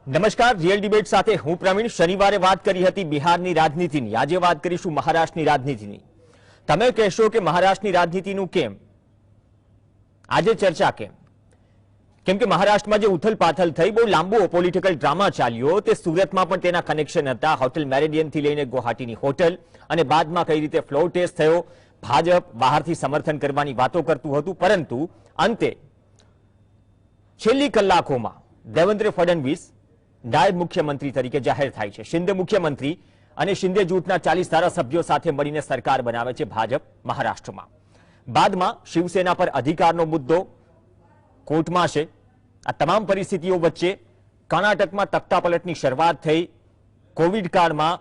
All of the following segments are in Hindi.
નમસ્કાર, રિયલ ડિબેટ સાથે હું પ્રવીણ. શનિવારે વાત કરી હતી બિહારની રાજનીતિની, આજે વાત કરીશું મહારાષ્ટ્રની રાજનીતિની. તમે કહેશો કે મહારાષ્ટ્રની રાજનીતિનું કેમ, આજે ચર્ચા કેમ? કેમ કે મહારાષ્ટ્રમાં જે ઉથલપાથલ થઈ, બહુ લાંબો પોલિટિકલ ડ્રામા ચાલ્યો, તે સુરતમાં પણ તેના કનેક્શન હતા, હોટેલ મેરેડિયનથી લઈને ગુવાહાટીની હોટેલ, અને બાદમાં કઈ રીતે ફ્લોર ટેસ્ટ થયો, ભાજપ બહારથી સમર્થન કરવાની વાતો કરતું હતું, પરંતુ અંતે છેલ્લી કલાકોમાં દેવેન્દ્ર ફડણવીસ નાયબ મુખ્યમંત્રી તરીકે જાહેર થાય છે. શિંદે મુખ્યમંત્રી અને શિંદે જૂથના 40 ધારાસભ્યો સાથે મળીને સરકાર બનાવે છે ભાજપ મહારાષ્ટ્રમાં. બાદમાં શિવસેના પર અધિકારનો મુદ્દો કોર્ટમાં છે. આ તમામ પરિસ્થિતિઓ વચ્ચે કર્ણાટકમાં તખ્તાપલટની શરૂઆત થઈ. કોવિડ કાળમાં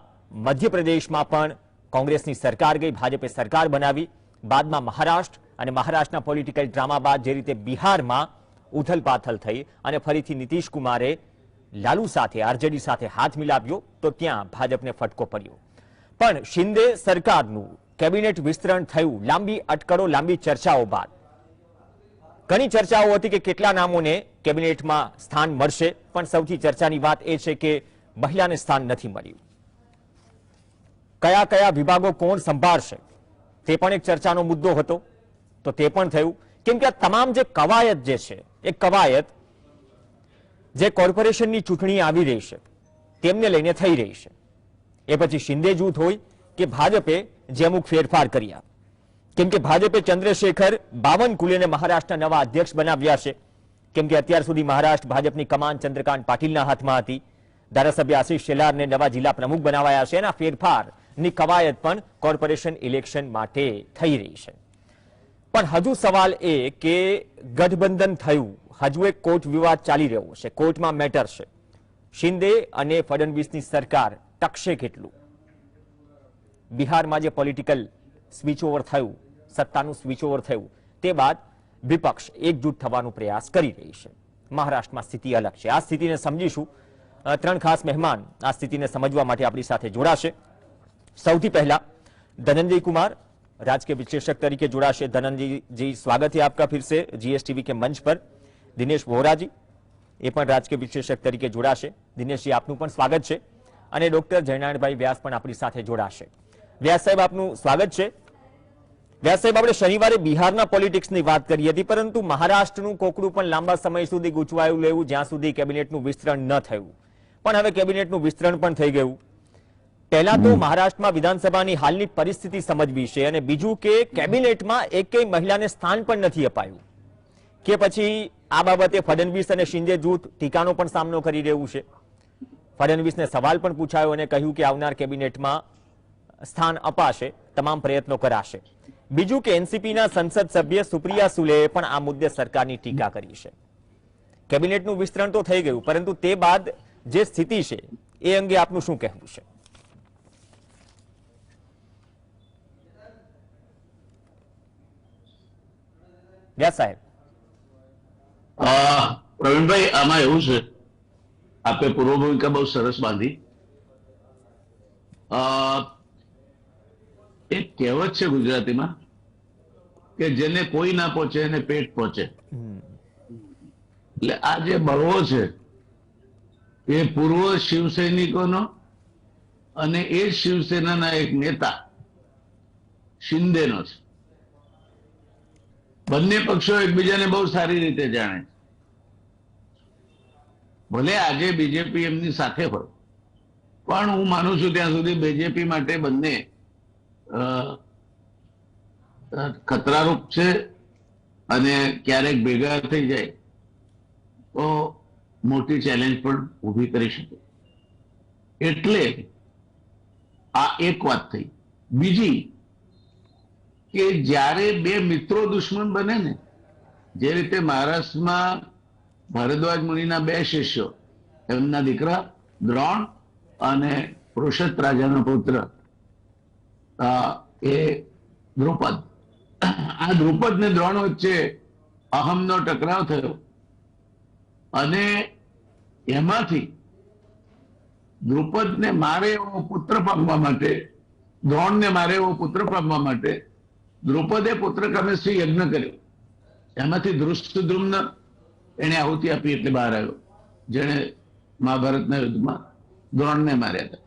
મધ્યપ્રદેશમાં પણ કોંગ્રેસની સરકાર ગઈ, ભાજપે સરકાર બનાવી. બાદમાં મહારાષ્ટ્ર અને મહારાષ્ટ્રના પોલિટિકલ ડ્રામા બાદ જે રીતે બિહારમાં ઉથલપાથલ થઈ અને ફરીથી નીતિશ કુમારે લાલુ સાથે, આરજેડી સાથે હાથ મિલાવ્યો, તો ત્યાં ભાજપને ફટકો પડ્યો. પણ શિંદે સરકારનું કેબિનેટ વિસ્તરણ થયું લાંબી અટકળો, લાંબી ચર્ચાઓ બાદ. ઘણી ચર્ચાઓ હતી કે કેટલા નામોને કેબિનેટમાં સ્થાન મળશે, પણ સૌથી ચર્ચાની વાત એ છે કે મહિલાને સ્થાન નથી મળ્યું. કયા કયા વિભાગો કોણ સંભાળશે તે પણ એક ચર્ચાનો મુદ્દો હતો, તો તે પણ થયું. કેમ કે આ તમામ જે કવાયત જે છે, એ કવાયત જે કોર્પોરેશનની ચૂંટણી આવી રહી છે તેમને લઈને થઈ રહી છે. એ પછી શિંદે જૂથ હોય કે ભાજપે જે અમુક ફેરફાર કર્યા. કેમ કે ભાજપે ચંદ્રશેખર બાવનકુલેને મહારાષ્ટ્રના નવા અધ્યક્ષ બનાવ્યા છે. કેમ કે અત્યાર સુધી મહારાષ્ટ્ર ભાજપની કમાન ચંદ્રકાંત પાટીલના હાથમાં હતી. ધારાસભ્ય આશીષ શેલારને નવા જિલ્લા પ્રમુખ બનાવાયા છે. એના ફેરફારની કવાયત પણ કોર્પોરેશન ઇલેક્શન માટે થઈ રહી છે. પણ હજુ સવાલ એ કે ગઠબંધન થયું, હજુ એક કોર્ટ વિવાદ ચાલી રહ્યો છે, કોર્ટમાં મેટર છે. શિંદે અને ફડણવીસની સરકાર ટકશે કેટલું? બિહારમાં જે પોલિટિકલ સ્વિચ ઓવર થયું, સત્તાનું સ્વિચ ઓવર થયું, તે બાદ વિપક્ષ એકજૂટ થવાનો પ્રયાસ કરી રહી છે. મહારાષ્ટ્રમાં સ્થિતિ અલગ છે. આ સ્થિતિને સમજીશું. ત્રણ ખાસ મહેમાન આ સ્થિતિને સમજવા માટે આપણી સાથે જોડાશે. સૌથી પહેલા ધનંજય કુમાર રાજकीय विश्लेषक तरीके जुड़ाशे. धनंजय जी, स्वागत है आपका फिर से जीएसटीवी के मंच पर. दिनेश वोरा जी એ પણ રાજકીય વિશ્લેષક તરીકે જોડાશે. દિનેશજી, આપનું પણ સ્વાગત છે. અને ડોક્ટર જયનારાયણભાઈ વ્યાસ પણ આપણી સાથે જોડાશે. વ્યાસ સાહેબ, આપનું સ્વાગત છે. વ્યાસ સાહેબ, આપણે શનિવારે બિહારના પોલિટિક્સની વાત કરી હતી, પરંતુ મહારાષ્ટ્રનું કોકડું પણ લાંબા સમય સુધી ગૂંચવાયું લેવું, જ્યાં સુધી કેબિનેટનું વિસ્તરણ ન થયું. પણ હવે કેબિનેટનું વિસ્તરણ પણ થઈ ગયું. પહેલા તો મહારાષ્ટ્રમાં વિધાનસભાની હાલની પરિસ્થિતિ સમજવી છે, અને બીજું કે કેબિનેટમાં એકેય મહિલાને સ્થાન પણ નથી અપાયું. કે પછી આ બાબતે ફડણવીસ અને શિંદે જૂથ ટીકાનો પણ સામનો કરી રહ્યું છે. ફડણવીસને સવાલ પણ પૂછાયો અને કહ્યું કે આવનાર કેબિનેટમાં સ્થાન અપાશે, તમામ પ્રયત્નો કરાશે. બીજું કે એનસીપીના સંસદ સભ્ય સુપ્રિયા સુલેએ પણ આ મુદ્દે સરકારની ટીકા કરી છે. કેબિનેટનું વિસ્તરણ તો થઈ ગયું, પરંતુ તે બાદ જે સ્થિતિ છે એ અંગે આપનું શું કહેવું છે? વ્યાસ સાહેબ. પ્રવીણભાઈ, આમાં એવું છે, આપે પૂર્વ ભૂમિકા બહુ સરસ બાંધી. એક કહેવત છે ગુજરાતીમાં કે જેને કોઈ ના પહોંચે એને પેટ પહોંચે. એટલે આ જે બળવો છે એ પૂર્વ શિવસૈનિકોનો અને એ શિવસેનાના એક નેતા શિંદેનો છે. બંને પક્ષો એકબીજાને બહુ સારી રીતે જાણે છે. ભલે આજે બીજેપી એમની સાથે હોય, પણ હું માનું છું ત્યાં સુધી બીજેપી માટે બંને ખતરારૂપ છે, અને ક્યારેક ભેગા થઈ જાય તો મોટી ચેલેન્જ પણ ઊભી કરી શકે. એટલે આ એક વાત થઈ. બીજી કે જ્યારે બે મિત્રો દુશ્મન બને ને, જે રીતે મહારાષ્ટ્રમાં ભારદ્વાજ મુનિના બે શિષ્યો, એમના દીકરા દ્રોણ અને પૃષત રાજાનો પુત્ર એ દ્રુપદ, આ દ્રુપદ ને દ્રોણ વચ્ચે અહમનો ટકરાવ થયો, અને એમાંથી દ્રુપદને મારે એવો પુત્ર પામવા માટે, દ્રોણને મારે એવો પુત્ર પામવા માટે દ્રુપદે પુત્ર કામેશ્રી યજ્ઞ કર્યો. એમાંથી ધૃષ્ટદ્યુમ્ન એને આહુતિ આપી એટલે બહાર આવ્યો, જેને મહાભારતના યુદ્ધમાં દ્રોણને માર્યા હતા.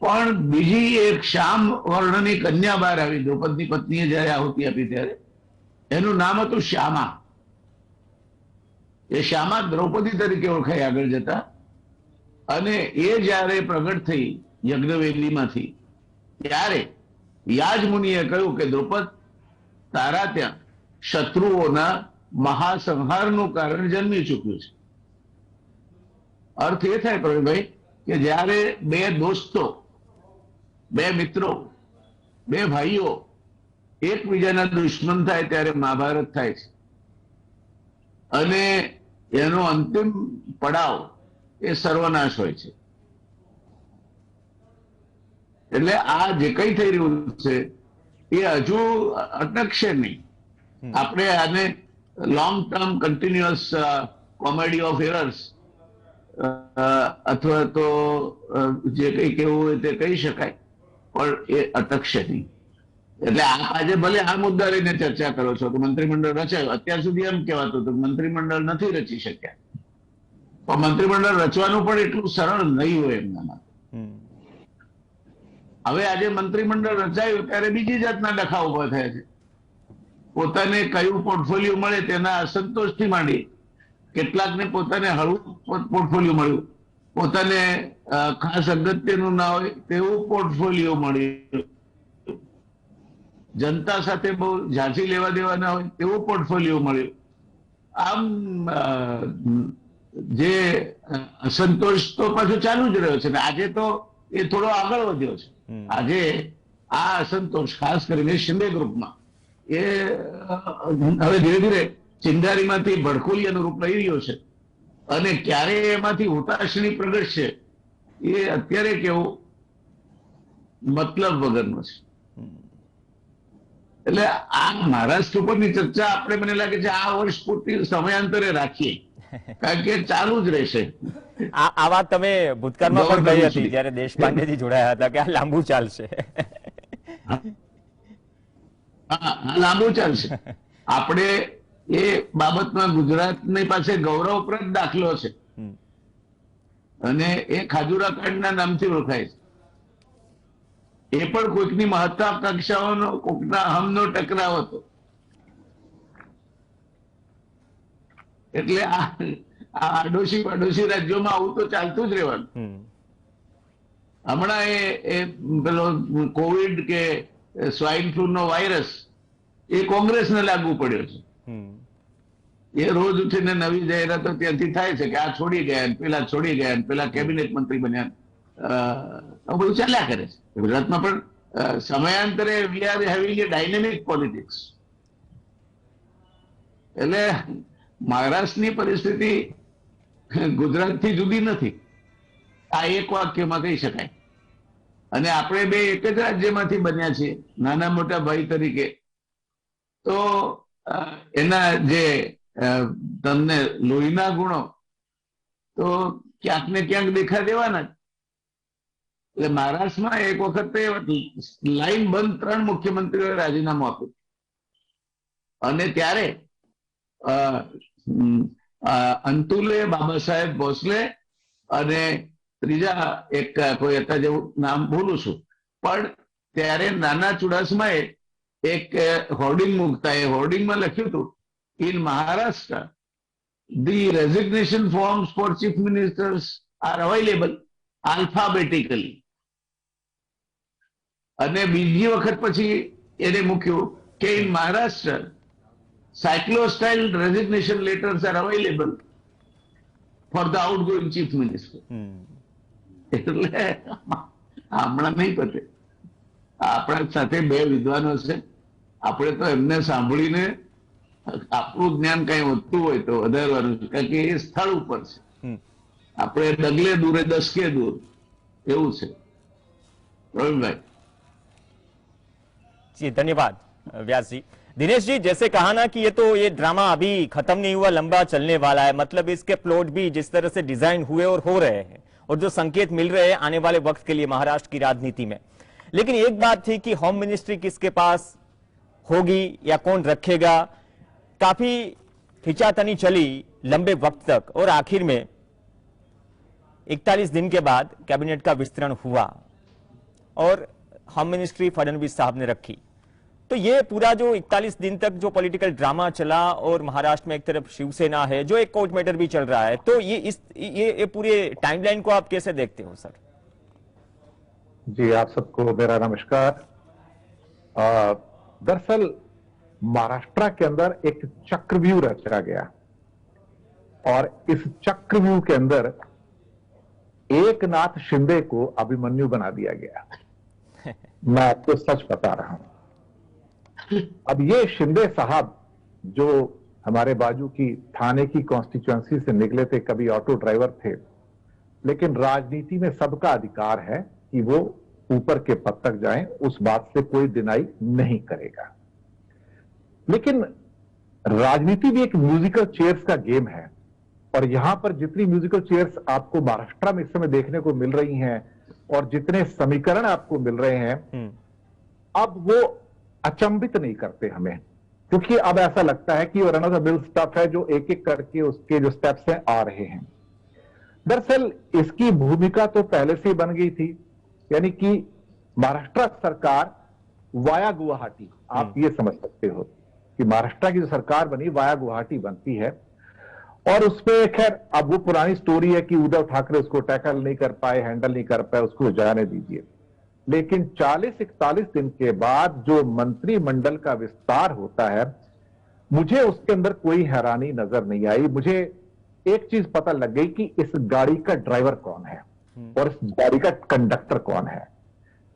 પણ બીજી એક શ્યામ વર્ણની કન્યા બહાર આવી દ્રૌપદની પત્નીએ જયારે આહુતિ આપી ત્યારે, એનું નામ હતું શ્યામા. એ શ્યામા દ્રૌપદી તરીકે ઓળખાઈ આગળ જતા. અને એ જયારે પ્રગટ થઈ યજ્ઞવેદીમાંથી, ત્યારે યાજ મુનિએ કહ્યું કે દ્રૌપદ, તારા ત્યાં શત્રુઓના મહાસંહારનું કારણ જન્મી ચૂક્યું છે. અર્થ એ થાય પ્રવીણભાઈ કે જ્યારે બે દોસ્તો, બે મિત્રો, બે ભાઈઓ એકબીજાના દુશ્મન થાય ત્યારે મહાભારત થાય છે. અને એનો અંતિમ પડાવ એ સર્વનાશ હોય છે. એટલે આ જે કઈ થઈ રહ્યું છે એ હજુ અટકશે નહીં. આપણે આને long term continuous comedy of errors અથવા તો જે કઈ કહેવું હોય તે કહી શકાય, પણ એ અટકશે નહીં. એટલે આજે ભલે આ મુદ્દા લઈને ચર્ચા કરો છો કે મંત્રીમંડળ રચાયું, અત્યાર સુધી એમ કહેવાતું હતું મંત્રીમંડળ નથી રચી શક્યા, પણ મંત્રીમંડળ રચવાનું પણ એટલું સરળ નહીં હોય એમનામાં. હવે આજે મંત્રીમંડળ રચાયું ત્યારે બીજી જાતના ડખા ઉભા થયા છે. પોતાને કયું પોર્ટફોલિયો મળે તેના અસંતોષથી માંડી, કેટલાકને પોતાને હળવું પોર્ટફોલિયો મળ્યું, પોતાને ખાસ અગત્યનું ના હોય તેવું પોર્ટફોલિયો મળ્યું, જનતા સાથે બહુ ઝાંસી લેવા દેવા ના હોય તેવું પોર્ટફોલિયો મળ્યું. આમ જે અસંતોષ તો પાછું ચાલુ જ રહ્યો છે ને આજે તો એ થોડો આગળ વધ્યો છે. આજે આ અસંતોષ ખાસ કરીને શિંદે ગ્રુપમાં એ હવે ધીરે ધીરે ચિંગારીમાંથી ભડકોલિયાનું રૂપ લઈ રહ્યો છે. અને ક્યારે એમાંથી હુતાશની પ્રગટશે એ અત્યારે કેવું મતલબ વગરનો છે. એટલે આ મહારાષ્ટ્ર ઉપરની ચર્ચા આપણે મને લાગે છે આ વર્ષ પૂરતી સમયાંતરે રાખીએ, કારણ કે ચાલુ જ રહેશે. આ વાત તમે ભૂતકાળમાં પણ કહી હતી જયારે દેશપાંડેજી જોડાયા હતા કે આ લાંબુ ચાલશે. હા, લાંબુ ચાલશે. આપણે એ બાબતમાં ગુજરાતની પાસે ગૌરવપ્રદ દાખલો છે અને એ ખાજુરા કાંડના નામથી ઓળખાય છે. એ પણ કોઈકની મહત્વાકાંક્ષાઓનો, કોઈકના અહમનો ટકરાવ હતો. એટલે આ આડોશી પાડોશી રાજ્યોમાં આવું તો ચાલતું જ રહેવાનું. હમણાં એ પેલો કોવિડ કે સ્વાઇન ફ્લૂ નો વાયરસ એ કોંગ્રેસને લાગુ પડ્યો છે. એ રોજ ઉઠીને નવી જાહેરાતો ત્યાંથી થાય છે કે આ છોડી ગયા, પેલા છોડી ગયા, પેલા કેબિનેટ મંત્રી બન્યા, બધું ચાલ્યા કરે છે. ગુજરાતમાં પણ સમયાંતરે we are having A dynamic politics. એટલે મહારાષ્ટ્રની પરિસ્થિતિ ગુજરાતથી જુદી નથી, આ એક વાક્યમાં કહી શકાય. અને આપણે બે એક જ રાજ્યમાંથી બન્યા છીએ નાના મોટા ભાઈ તરીકે, તો એના જે તમને લોહીના ગુણો તો ક્યાંક ને ક્યાંક દેખા દેવાના. એટલે મહારાષ્ટ્રમાં એક વખત લાઈન બંધ 3 મુખ્યમંત્રીઓએ રાજીનામું આપ્યું અને ત્યારે અંતુલે, બાબા સાહેબ ભોસલે અને ત્રીજા એક કોઈ હતા જેવું નામ બોલું છું, પણ ત્યારે નાના ચુડાસમાએ એક હોર્ડિંગ મૂકતા, એ હોર્ડિંગમાં લખ્યું હતું in Maharashtra the resignation forms for chief ministers are available alphabetically. અને બીજી વખત પછી એને મૂક્યું કે in Maharashtra cyclostyle resignation letters are available for the outgoing chief minister. એટલે હમણાં નહીં પતે. આપણા સાથે 2 વિદ્વાનો છે, આપણે તો એમને સાંભળીને આપણું જ્ઞાન કઈ વધતું હોય તો વધારવાનું છે, કારણ કે એ સ્થળ ઉપર છે. આપણે ડગલે દૂરે દસકે દૂર એવું છે. પ્રવીણભાઈ जी धन्यवाद व्यास जी। दिनेश जी, जैसे कहा ना कि ये ड्रामा अभी खत्म नहीं हुआ, लंबा चलने वाला है, मतलब इसके प्लॉट भी जिस तरह से डिजाइन हुए और हो रहे हैं और जो संकेत मिल रहे हैं आने वाले वक्त के लिए महाराष्ट्र की राजनीति में। लेकिन एक बात थी कि होम मिनिस्ट्री किसके पास होगी या कौन रखेगा, काफी खिंचातनी चली लंबे वक्त तक और आखिर में 41 दिन के बाद कैबिनेट का विस्तरण हुआ और होम मिनिस्ट्री फडणवीस साहब ने रखी, तो ये पूरा जो 41 दिन तक जो पॉलिटिकल ड्रामा चला और महाराष्ट्र में एक तरफ शिवसेना है, जो एक कोर्ट मैटर भी चल रहा है, तो ये पूरे टाइमलाइन को आप कैसे देखते हो सर? जी, आप सबको मेरा नमस्कार। दरअसल महाराष्ट्र के अंदर एक चक्रव्यूह रचा गया और इस चक्रव्यूह के अंदर एकनाथ शिंदे को अभिमन्यु बना दिया गया। मैं आपको सच बता रहा हूं। अब ये शिंदे साहब जो हमारे बाजू की थाने की कॉन्स्टिट्यूएंसी से निकले थे, कभी ऑटो ड्राइवर थे, लेकिन राजनीति में सबका अधिकार है कि वो ऊपर के पद तक जाएं, उस बात से कोई डिनाई नहीं करेगा। लेकिन राजनीति भी एक म्यूजिकल चेयर्स का गेम है और यहां पर जितनी म्यूजिकल चेयर्स आपको महाराष्ट्र में इस समय देखने को मिल रही हैं और जितने समीकरण आपको मिल रहे हैं, अब वो अचंभित नहीं करते हमें, क्योंकि अब ऐसा लगता है कि run of the mill stuff है जो एक एक करके उसके जो स्टेप्स हैं आ रहे हैं। दरअसल इसकी भूमिका तो पहले से ही बन गई थी, यानी कि महाराष्ट्र सरकार वाया गुवाहाटी, आप ये समझ सकते हो कि महाराष्ट्र की जो सरकार बनी वाया गुवाहाटी बनती है और उसमें खैर अब वो पुरानी स्टोरी है कि उद्धव ठाकरे उसको टैकल नहीं कर पाए, हैंडल नहीं कर पाए, उसको जाने दीजिए। लेकिन 40-41 दिन के बाद जो मंत्रिमंडल का विस्तार होता है, मुझे उसके अंदर कोई हैरानी नजर नहीं आई। मुझे एक चीज पता लग गई कि इस गाड़ी का ड्राइवर कौन है और इस गाड़ी का कंडक्टर कौन है।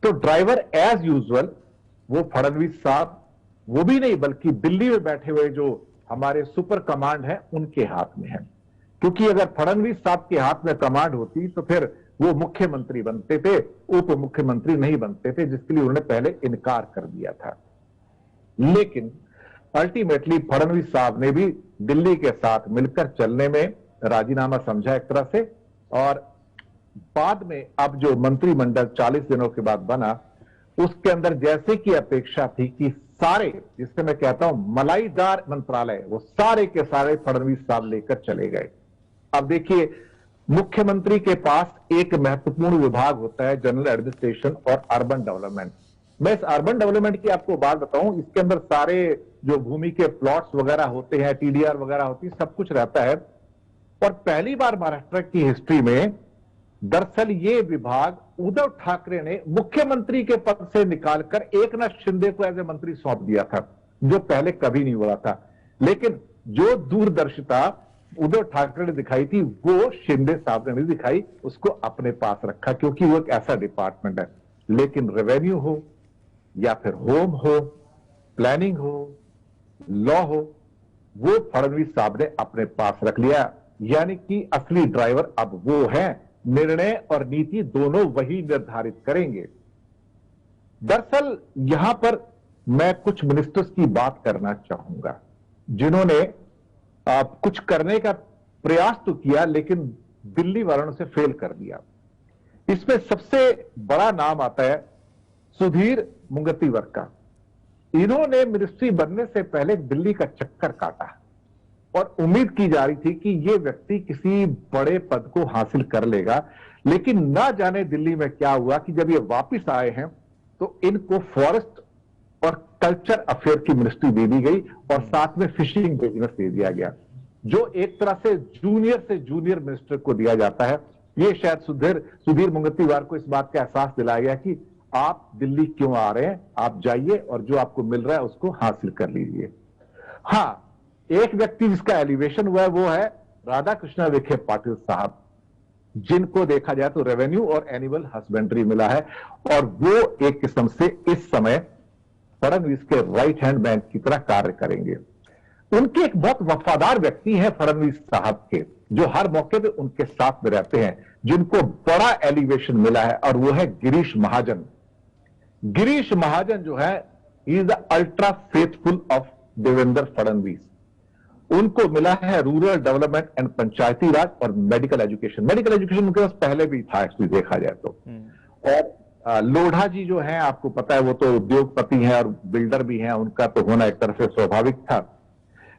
तो ड्राइवर एज यूजुअल वो फडणवीस साहब, वो भी नहीं बल्कि दिल्ली में बैठे हुए जो हमारे सुपर कमांड है उनके हाथ में है, क्योंकि अगर फडणवीस साहब के हाथ में कमांड होती तो फिर वो मुख्यमंत्री बनते थे, उप मुख्यमंत्री नहीं बनते थे, जिसके लिए उन्होंने पहले इनकार कर दिया था। लेकिन अल्टीमेटली फडणवीस साहब ने भी दिल्ली के साथ मिलकर चलने में राजीनामा समझा एक तरह से, और बाद में अब जो मंत्रिमंडल 40 दिनों के बाद बना, उसके अंदर जैसे की अपेक्षा थी कि सारे, जिससे मैं कहता हूं मलाईदार मंत्रालय, वो सारे के सारे फडणवीस साहब लेकर चले गए। अब देखिए, मुख्यमंत्री के पास एक महत्वपूर्ण विभाग होता है जनरल एडमिनिस्ट्रेशन और अर्बन डेवलपमेंट। मैं इस अर्बन डेवलपमेंट की आपको बात बताऊं, इसके अंदर सारे जो भूमि के प्लॉट्स वगैरह होते हैं, टीडीआर वगैरह होती है, सब कुछ रहता है। और पहली बार महाराष्ट्र की हिस्ट्री में दरअसल ये विभाग उद्धव ठाकरे ने मुख्यमंत्री के पद से निकालकर एकनाथ शिंदे को एज ए मंत्री सौंप दिया था, जो पहले कभी नहीं हुआ था। लेकिन जो दूरदर्शिता उद्धव ठाकरे ने दिखाई थी वो शिंदे साहब ने नहीं दिखाई, उसको अपने पास रखा, क्योंकि वो एक ऐसा डिपार्टमेंट है। लेकिन रेवेन्यू हो या फिर होम हो, प्लानिंग हो, लॉ हो, वो फडणवीस साहब ने अपने पास रख लिया। यानी कि असली ड्राइवर अब वो है, निर्णय और नीति दोनों वही निर्धारित करेंगे। दरअसल यहां पर मैं कुछ मिनिस्टर्स की बात करना चाहूंगा जिन्होंने कुछ करने का प्रयास तो किया लेकिन दिल्ली वालों से फेल कर दिया। इसमें सबसे बड़ा नाम आता है सुधीर मुंगतीवर का। इन्होंने मिनिस्ट्री बनने से पहले दिल्ली का चक्कर काटा और उम्मीद की जा रही थी कि ये व्यक्ति किसी बड़े पद को हासिल कर लेगा, लेकिन ना जाने दिल्ली में क्या हुआ कि जब ये वापस आए हैं तो इनको फॉरेस्ट और कल्चर अफेयर की मिनिस्ट्री दे दी गई और साथ में फिशिंग बिजनेस दे दिया गया, जो एक तरह से जूनियर मिनिस्टर को दिया जाता है। ये शायद सुधीर मुंगतीवार को इस बात का एहसास दिलाया गया कि आप दिल्ली क्यों आ रहे हैं, आप जाइए और जो आपको मिल रहा है उसको हासिल कर लीजिए। हाँ, एक व्यक्ति जिसका एलिवेशन हुआ है वो है राधा कृष्णा विखे पाटिल साहब, जिनको देखा जाए तो रेवेन्यू और एनिमल हस्बेंड्री मिला है और वो एक किस्म से इस समय फडणवीस के राइट हैंड मैन की तरह कार्य करेंगे। उनके एक बहुत वफादार व्यक्ति है फडणवीस साहब के, जो हर मौके पे उनके साथ में रहते हैं, जिनको बड़ा एलिवेशन मिला है, और वो है गिरीश महाजन। गिरीश महाजन जो है, he is the ultra faithful of Devendra Fadnavis. उनको मिला है रूरल डेवलपमेंट एंड पंचायती राज और मेडिकल एजुकेशन। मेडिकल एजुकेशन उनके पास पहले भी था एक्चुअली देखा जाए तो। और लोढ़ा जी जो हैं, आपको पता है वो तो उद्योगपति हैं और बिल्डर भी हैं, उनका तो होना एक तरह से स्वाभाविक था।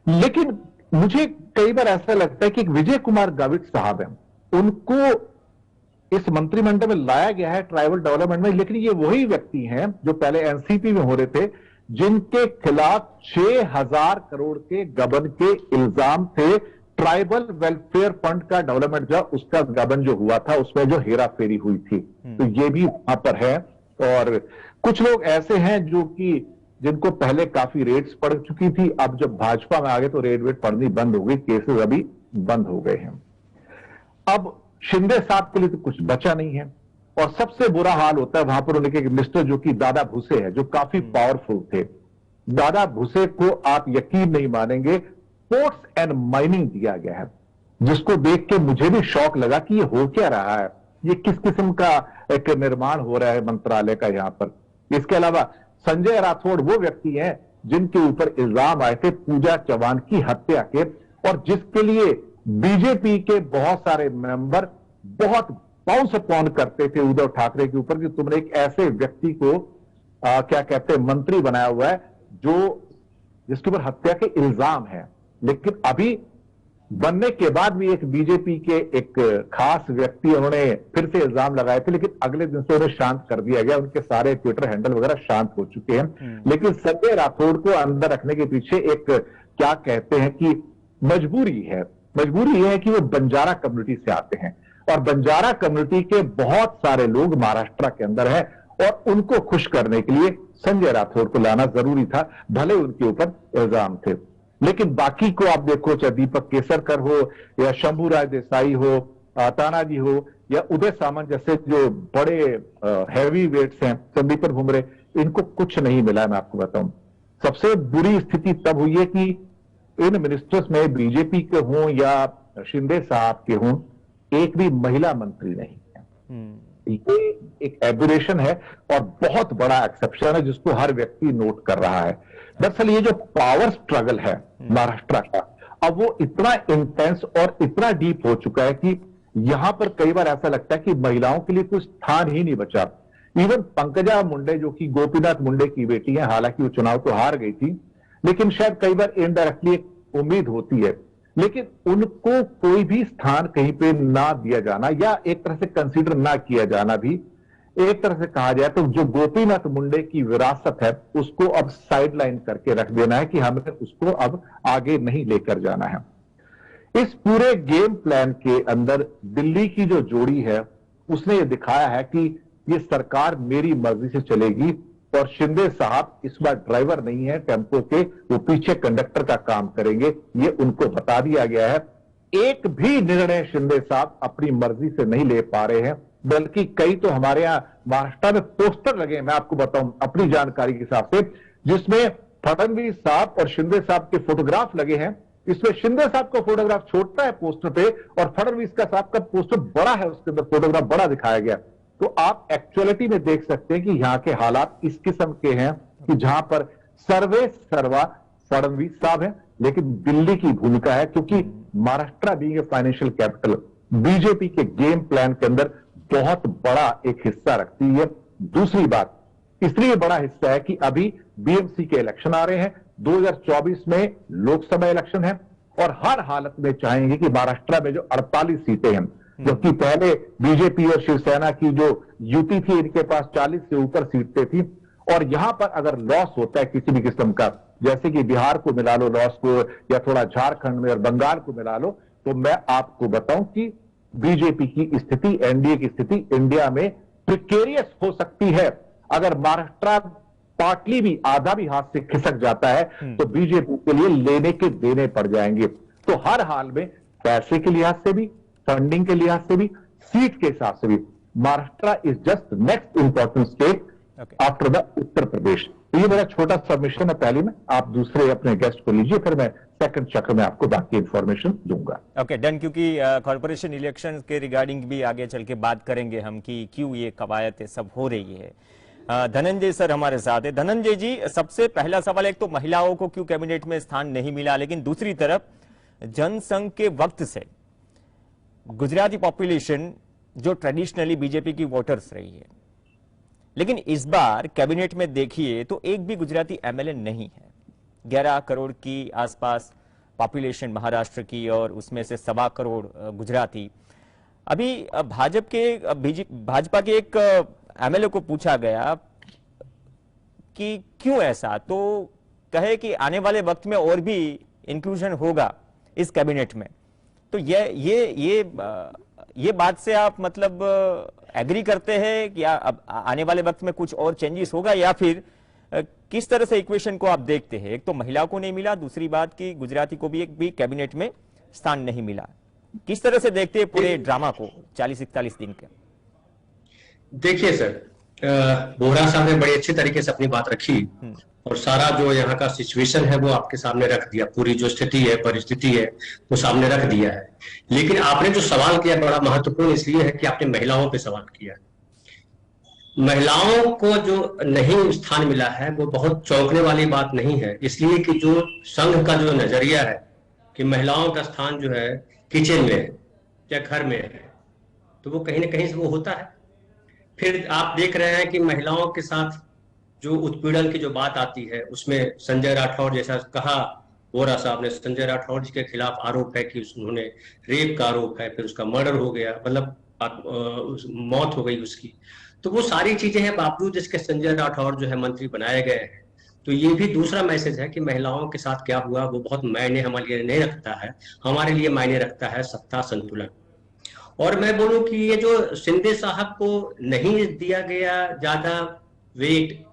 लेकिन मुझे कई बार ऐसा लगता है कि विजय कुमार गावित साहब हैं, उनको इस मंत्रिमंडल में लाया गया है ट्राइबल डेवलपमेंट में, लेकिन ये वही व्यक्ति हैं जो पहले एनसीपी में हो रहे थे, जिनके खिलाफ 6,000 करोड़ के गबन के इल्जाम थे। ट्राइबल वेलफेयर फंड का डेवलपमेंट जो उसका गबन जो हुआ था, उसमें जो हेरा फेरी हुई थी, तो ये भी वहां पर है। और कुछ लोग ऐसे हैं जो कि जिनको पहले काफी रेड्स पड़ चुकी थी, अब जब भाजपा में आ गए तो रेड वेट पड़नी बंद हो गई, केसेस अभी बंद हो गए हैं। अब शिंदे साहब के लिए तो कुछ बचा नहीं है, और सबसे बुरा हाल होता है वहां पर उनके एक मिनिस्टर जो कि दादा भूसे है, जो काफी पावरफुल थे। दादा भूसे को आप यकीन नहीं मानेंगे, पोर्ट्स एंड माइनिंग दिया गया है, जिसको देख के मुझे भी शौक लगा कि ये हो क्या रहा है, ये किस किस्म का एक निर्माण हो रहा है मंत्रालय का यहां पर। इसके अलावा संजय राठौड़ वो व्यक्ति हैं जिनके ऊपर इल्जाम आए थे पूजा चौहान की हत्या के, और जिसके लिए बीजेपी के बहुत सारे मेंबर बहुत बाउंस अपॉन करते थे उद्धव ठाकरे के ऊपर कि तुमने एक ऐसे व्यक्ति को क्या कहते हैं मंत्री बनाया हुआ है जो जिसके ऊपर हत्या के इल्जाम है। लेकिन अभी बनने के बाद भी एक बीजेपी के एक खास व्यक्ति उन्होंने फिर से इल्जाम लगाए थे, लेकिन अगले दिन से उन्हें शांत कर दिया गया, उनके सारे ट्विटर हैंडल वगैरह शांत हो चुके हैं। लेकिन संजय राठौड़ को अंदर रखने के पीछे एक क्या कहते हैं कि मजबूरी है। मजबूरी यह है कि वो बंजारा कम्युनिटी से आते हैं, और बंजारा कम्युनिटी के बहुत सारे लोग महाराष्ट्र के अंदर हैं, और उनको खुश करने के लिए संजय राठौड़ को लाना जरूरी था, भले उनके ऊपर इल्जाम थे। लेकिन बाकी को आप देखो, चाहे दीपक केसरकर हो या शंभू राज देसाई हो, तानाजी हो या उदय सामंत जैसे जो बड़े हैवी वेट्स हैं, संदीपन भुमरे, इनको कुछ नहीं मिला। मैं आपको बताऊं, सबसे बुरी स्थिति तब हुई है कि इन मिनिस्टर्स में बीजेपी के हों या शिंदे साहब के हों, एक भी महिला मंत्री नहीं है। ये एक एबुरेशन है और बहुत बड़ा एक्सेप्शन है जिसको हर व्यक्ति नोट कर रहा है। दरअसल ये जो पावर स्ट्रगल है महाराष्ट्र का, अब वो इतना इंटेंस और इतना डीप हो चुका है कि यहां पर कई बार ऐसा लगता है कि महिलाओं के लिए कोई स्थान ही नहीं बचा। इवन पंकजा मुंडे जो कि गोपीनाथ मुंडे की बेटी है, हालांकि वो चुनाव तो हार गई थी, लेकिन शायद कई बार इनडायरेक्टली एक उम्मीद होती है, लेकिन उनको कोई भी स्थान कहीं पे ना दिया जाना या एक तरह से कंसीडर ना किया जाना भी, एक तरह से कहा जाए तो जो गोपीनाथ मुंडे की विरासत है उसको अब साइडलाइन करके रख देना है कि हमें उसको अब आगे नहीं लेकर जाना है। इस पूरे गेम प्लान के अंदर दिल्ली की जो जोड़ी है उसने ये दिखाया है कि ये सरकार मेरी मर्जी से चलेगी, और शिंदे साहब इस बार ड्राइवर नहीं है टेम्पो के, वो पीछे कंडक्टर का काम करेंगे, ये उनको बता दिया गया है। एक भी निर्णय शिंदे साहब अपनी मर्जी से नहीं ले पा रहे हैं, बल्कि कई तो हमारे यहां महाराष्ट्र में पोस्टर लगे हैं, मैं आपको बताऊं अपनी जानकारी के हिसाब से, जिसमें फडणवीस साहब और शिंदे साहब के फोटोग्राफ लगे हैं। इसमें शिंदे साहब का फोटोग्राफ छोटा है पोस्टर पे, और फडणवीस का साहब का पोस्टर बड़ा है, उसके अंदर फोटोग्राफ बड़ा दिखाया गया। तो आप एक्चुअलिटी में देख सकते हैं कि यहां के हालात इस किस्म के हैं कि जहां पर सर्वे सर्वा फडणवीस साहब हैं, लेकिन दिल्ली की भूमिका है, क्योंकि Maharashtra being a financial capital BJP के गेम प्लान के अंदर बहुत बड़ा एक हिस्सा रखती है। दूसरी बात, इसलिए बड़ा हिस्सा है कि अभी बीएमसी के इलेक्शन आ रहे हैं, 2024 में लोकसभा इलेक्शन है, और हर हालत में चाहेंगे कि महाराष्ट्र में जो 48 सीटें हैं, जबकि पहले बीजेपी और शिवसेना की जो युति थी इनके पास 40 से ऊपर सीटें थी, और यहां पर अगर लॉस होता है किसी भी किस्म का, जैसे कि बिहार को मिला लो लॉस को, या थोड़ा झारखंड में और बंगाल को मिला लो, तो मैं आपको बताऊं कि बीजेपी की स्थिति, एनडीए की स्थिति इंडिया में प्रिकेरियस हो सकती है। अगर महाराष्ट्र पार्टली भी, आधा भी हाथ से खिसक जाता है तो बीजेपी के लिए लेने के देने पड़ जाएंगे। तो हर हाल में पैसे के लिहाज से भी, फंडिंग के लिहाज से भी, सीट के हिसाब से भी, Maharashtra is just next important state after the Uttar Pradesh. तो ये मेरा छोटा सबमिशन है पहले में, आप दूसरे अपने गेस्ट को लीजिए, फिर मैं सेकंड चक्र में आपको बाकी इंफॉर्मेशन दूंगा। ओके डन, क्योंकि कॉर्पोरेशन इलेक्शन के रिगार्डिंग भी आगे चल के बात करेंगे हम कि क्यों ये कवायद सब हो रही है। धनंजय सर हमारे साथ है। धनंजय जी, सबसे पहला सवाल, एक तो महिलाओं को क्यों कैबिनेट में स्थान नहीं मिला, लेकिन दूसरी तरफ जनसंघ के वक्त से गुजराती पॉपुलेशन जो ट्रेडिशनली बीजेपी की वोटर्स रही है, लेकिन इस बार कैबिनेट में देखिए तो एक भी गुजराती एमएलए नहीं है। 11 करोड़ की आसपास पॉपुलेशन महाराष्ट्र की, और उसमें से 1.25 करोड़ गुजराती। अभी भाजपा के एक एमएलए को पूछा गया कि क्यों ऐसा, तो कहे कि आने वाले वक्त में और भी इंक्लूजन होगा इस कैबिनेट में। तो ये बात से आप मतलब एग्री करते हैं कि अब आने वाले वक्त में कुछ और चेंजेस होगा, या फिर किस तरह से इक्वेशन को आप देखते हैं? एक तो महिला को नहीं मिला, दूसरी बात कि गुजराती को भी एक भी कैबिनेट में स्थान नहीं मिला। किस तरह से देखते हैं पूरे ड्रामा को 40-41 दिन के? देखिए सर, बोहरा साहब ने बड़ी अच्छी तरीके से अपनी बात रखी और सारा जो यहाँ का सिचुएशन है वो आपके सामने रख दिया, पूरी जो स्थिति है, परिस्थिति है, वो सामने रख दिया है। लेकिन आपने जो सवाल किया बड़ा महत्वपूर्ण इसलिए है कि आपने महिलाओं पे सवाल किया। महिलाओं को जो नहीं स्थान मिला है वो बहुत चौंकने वाली बात नहीं है, इसलिए कि जो संघ का जो नजरिया है कि महिलाओं का स्थान जो है किचन में है या घर में है, तो वो कहीं ना कहीं से वो होता है। फिर आप देख रहे हैं कि महिलाओं के साथ जो उत्पीड़न की जो बात आती है उसमें संजय राठौड़, जैसा कहा वोरा साहब ने, संजय राठौड़ जी के खिलाफ आरोप है कि उन्होंने रेप का आरोप है, फिर उसका मर्डर हो गया, मतलब मौत हो गई उसकी। तो वो सारी चीजें हैं, बावजूद इसके संजय राठौड़ जो है मंत्री बनाए गए हैं। तो ये भी दूसरा मैसेज है कि महिलाओं के साथ क्या हुआ वो बहुत मायने हमारे लिए नहीं रखता है, हमारे लिए मायने रखता है सत्ता संतुलन। और मैं बोलूं कि ये जो शिंदे साहब को नहीं दिया गया ज्यादा वेट,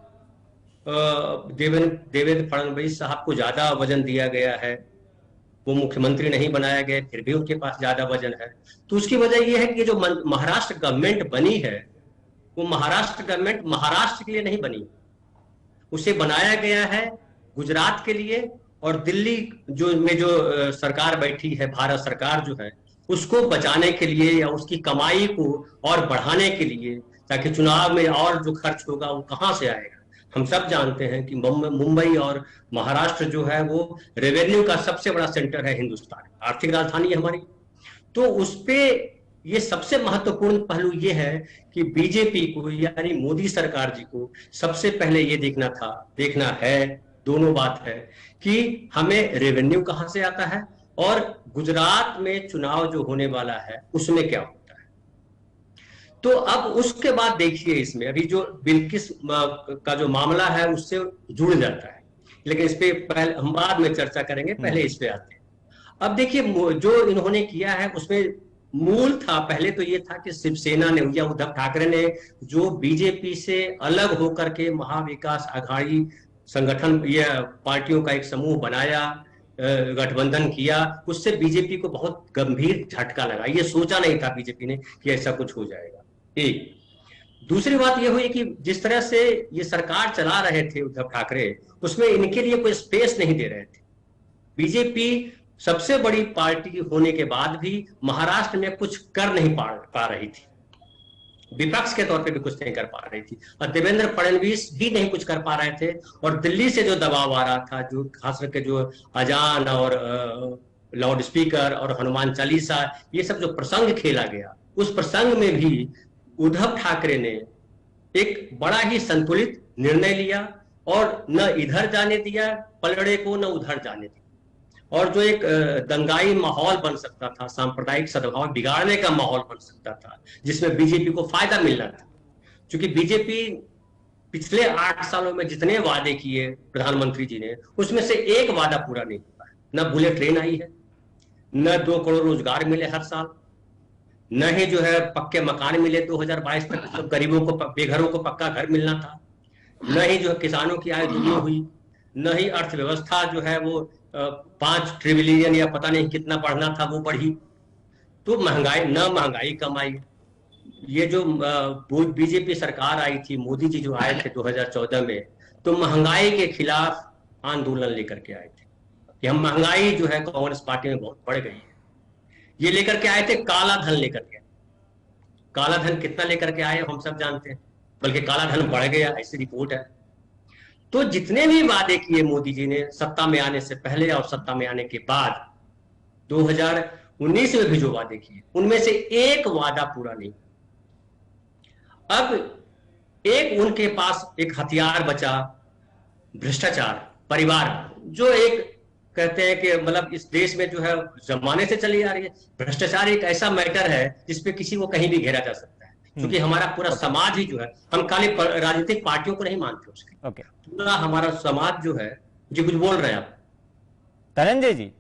देवेंद्र फडणवीस साहब को ज्यादा वजन दिया गया है, वो मुख्यमंत्री नहीं बनाया गया, फिर भी उनके पास ज्यादा वजन है। तो उसकी वजह यह है कि जो महाराष्ट्र गवर्नमेंट बनी है वो महाराष्ट्र गवर्नमेंट महाराष्ट्र के लिए नहीं बनी, उसे बनाया गया है गुजरात के लिए। और दिल्ली जो सरकार बैठी है, भारत सरकार जो है, उसको बचाने के लिए या उसकी कमाई को और बढ़ाने के लिए, ताकि चुनाव में और जो खर्च होगा वो कहां से आएगा। हम सब जानते हैं कि मुंबई और महाराष्ट्र जो है वो रेवेन्यू का सबसे बड़ा सेंटर है हिंदुस्तान, आर्थिक राजधानी है हमारी। तो उस पे ये सबसे महत्वपूर्ण पहलू ये है कि बीजेपी को यानी मोदी सरकार जी को सबसे पहले ये देखना है, दोनों बात है कि हमें रेवेन्यू कहां से आता है और गुजरात में चुनाव जो होने वाला है उसमें क्या होता है। तो अब उसके बाद देखिए, इसमें अभी जो बिल्किस का जो मामला है उससे जुड़ जाता है, लेकिन इस पे पहले हम बाद में चर्चा करेंगे, पहले इस पे आते हैं। अब देखिए जो इन्होंने किया है उसमें मूल था, पहले तो ये था कि शिवसेना ने या उद्धव ठाकरे ने जो बीजेपी से अलग होकर के महाविकास आघाड़ी संगठन या पार्टियों का एक समूह बनाया, गठबंधन किया, उससे बीजेपी को बहुत गंभीर झटका लगा। ये सोचा नहीं था बीजेपी ने कि ऐसा कुछ हो जाएगा। एक दूसरी बात यह हुई कि जिस तरह से ये सरकार चला रहे थे उद्धव ठाकरे, उसमें इनके लिए कोई स्पेस नहीं दे रहे थे। बीजेपी सबसे बड़ी पार्टी होने के बाद भी महाराष्ट्र में कुछ कर नहीं पा रही थी, विपक्ष के तौर पे भी कुछ नहीं कर पा रही थी, और देवेंद्र फडणवीस भी नहीं कुछ कर पा रहे थे। और दिल्ली से जो दबाव आ रहा था, जो खास करके जो अजान और लाउड स्पीकर और हनुमान चालीसा, ये सब जो प्रसंग खेला गया, उस प्रसंग में भी उद्धव ठाकरे ने एक बड़ा ही संतुलित निर्णय लिया और न इधर जाने दिया पलड़े को, न उधर जाने दिया। और जो एक दंगाई माहौल बन सकता था, सांप्रदायिक सद्भाव बिगाड़ने का माहौल बन सकता था, जिसमें बीजेपी को फायदा मिलना था। क्योंकि बीजेपी पिछले 8 सालों में जितने वादे किए प्रधानमंत्री जी ने, उसमें से एक वादा पूरा नहीं हुआ है। न बुलेट ट्रेन आई है, न 2 करोड़ रोजगार मिले हर साल, न ही जो है पक्के मकान मिले 2022 तक, सब गरीबों को, बेघरों को पक्का घर मिलना था, न ही जो है किसानों की आय दुगनी हुई, न ही अर्थव्यवस्था जो है वो 5 ट्रिलियन या पता नहीं कितना बढ़ना था वो बढ़ी। तो महंगाई कम आई। ये जो बीजेपी सरकार आई थी, मोदी जी जो आए थे 2014 में, तो महंगाई के खिलाफ आंदोलन लेकर के आए थे कि हम महंगाई जो है कांग्रेस पार्टी में बहुत बढ़ गई है। ये लेकर के आए थे, काला धन लेकर के। काला धन कितना लेकर के आए हम सब जानते हैं, बल्कि काला धन बढ़ गया, ऐसी रिपोर्ट है। तो जितने भी वादे किए मोदी जी ने सत्ता में आने से पहले और सत्ता में आने के बाद, 2019 में भी जो वादे किए, उनमें से एक वादा पूरा नहीं। अब एक उनके पास एक हथियार बचा, भ्रष्टाचार, परिवार, जो एक कहते हैं कि मतलब इस देश में जो है जमाने से चली आ रही है। भ्रष्टाचार एक ऐसा मैटर है जिसपे किसी को कहीं भी घेरा जा सकता है, क्योंकि हमारा पूरा समाज ही जो है, हम खाली राजनीतिक पार्टियों को नहीं मानते उसके, पूरा हमारा समाज जो है। जी कुछ बोल रहे हैं आप धनंजय जी?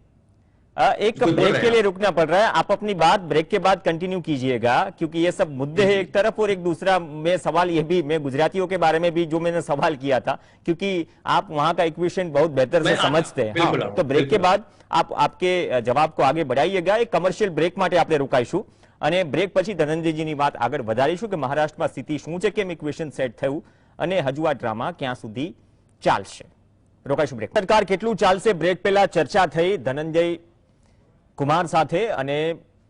एक ब्रेक के लिए रुकना पड़ रहा है, आप अपनी बात ब्रेक के बाद कंटिन्यू कीजिएगा, क्योंकि ये सब मुद्दे हैं एक तरफ, और एक दूसरा मैं सवाल ये भी, मैं गुजरातियों के बारे में भी जो मैंने सवाल किया था, क्योंकि आप वहां का इक्वेशन बहुत बेहतर से समझते हैं। हाँ, तो ब्रेक के बाद आप आपके जवाब को आगे बढ़ाइएगा। एक कमर्शियल ब्रेक માટે આપણે રોકાઈશું અને બ્રેક પછી ધનંજયજીની વાત આગળ વધારીશું કે મહારાષ્ટ્રમાં સ્થિતિ શું છે, કેમ ઇક્વેશન સેટ થયું અને હજુ આ ડ્રામા ક્યાં સુધી ચાલશે। રોકાઈશું બ્રેક। સરકાર કેટલું ચાલશે, બ્રેક પહેલા ચર્ચા થઈ ધનંજય કુમાર સાથે અને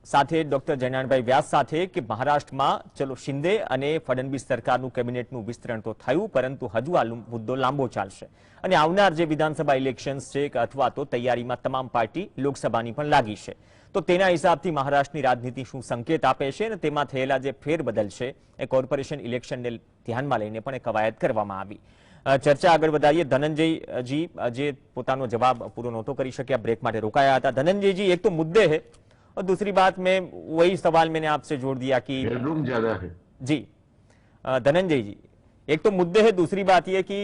સાથે ડોક્ટર જયનારાયણભાઈ વ્યાસ સાથે કે મહારાષ્ટ્રમાં ચલો શિંદે અને ફડણવીસ સરકારનું કેબિનેટનું વિસ્તરણ તો થયું, પરંતુ હજુ આ મુદ્દો લાંબો ચાલશે અને આવનાર જે વિધાનસભા ઇલેક્શન્સ છે અથવા તો તૈયારીમાં તમામ પાર્ટી લોકસભાની પણ લાગી છે, તો તેના હિસાબથી મહારાષ્ટ્રની રાજનીતિ શું સંકેત આપે છે અને તેમાં થયેલા જે ફેરબદલ છે એ કોર્પોરેશન ઇલેક્શનને ધ્યાનમાં લઈને પણ એક કવાયત કરવામાં આવી। ચર્ચા આગળ વધારીએ। ધનંજયજી જે પોતાનો જવાબ પૂરો નહોતો કરી શક્યા, બ્રેક માટે રોકાયા હતા। धनंजय एक तो मुद्दे है और दूसरी बात में वही सवाल मैंने आपसे जोड़ दिया कि हेडरूम ज्यादा है। जी धनंजय जी, एक तो मुद्दे है, दूसरी बात यह कि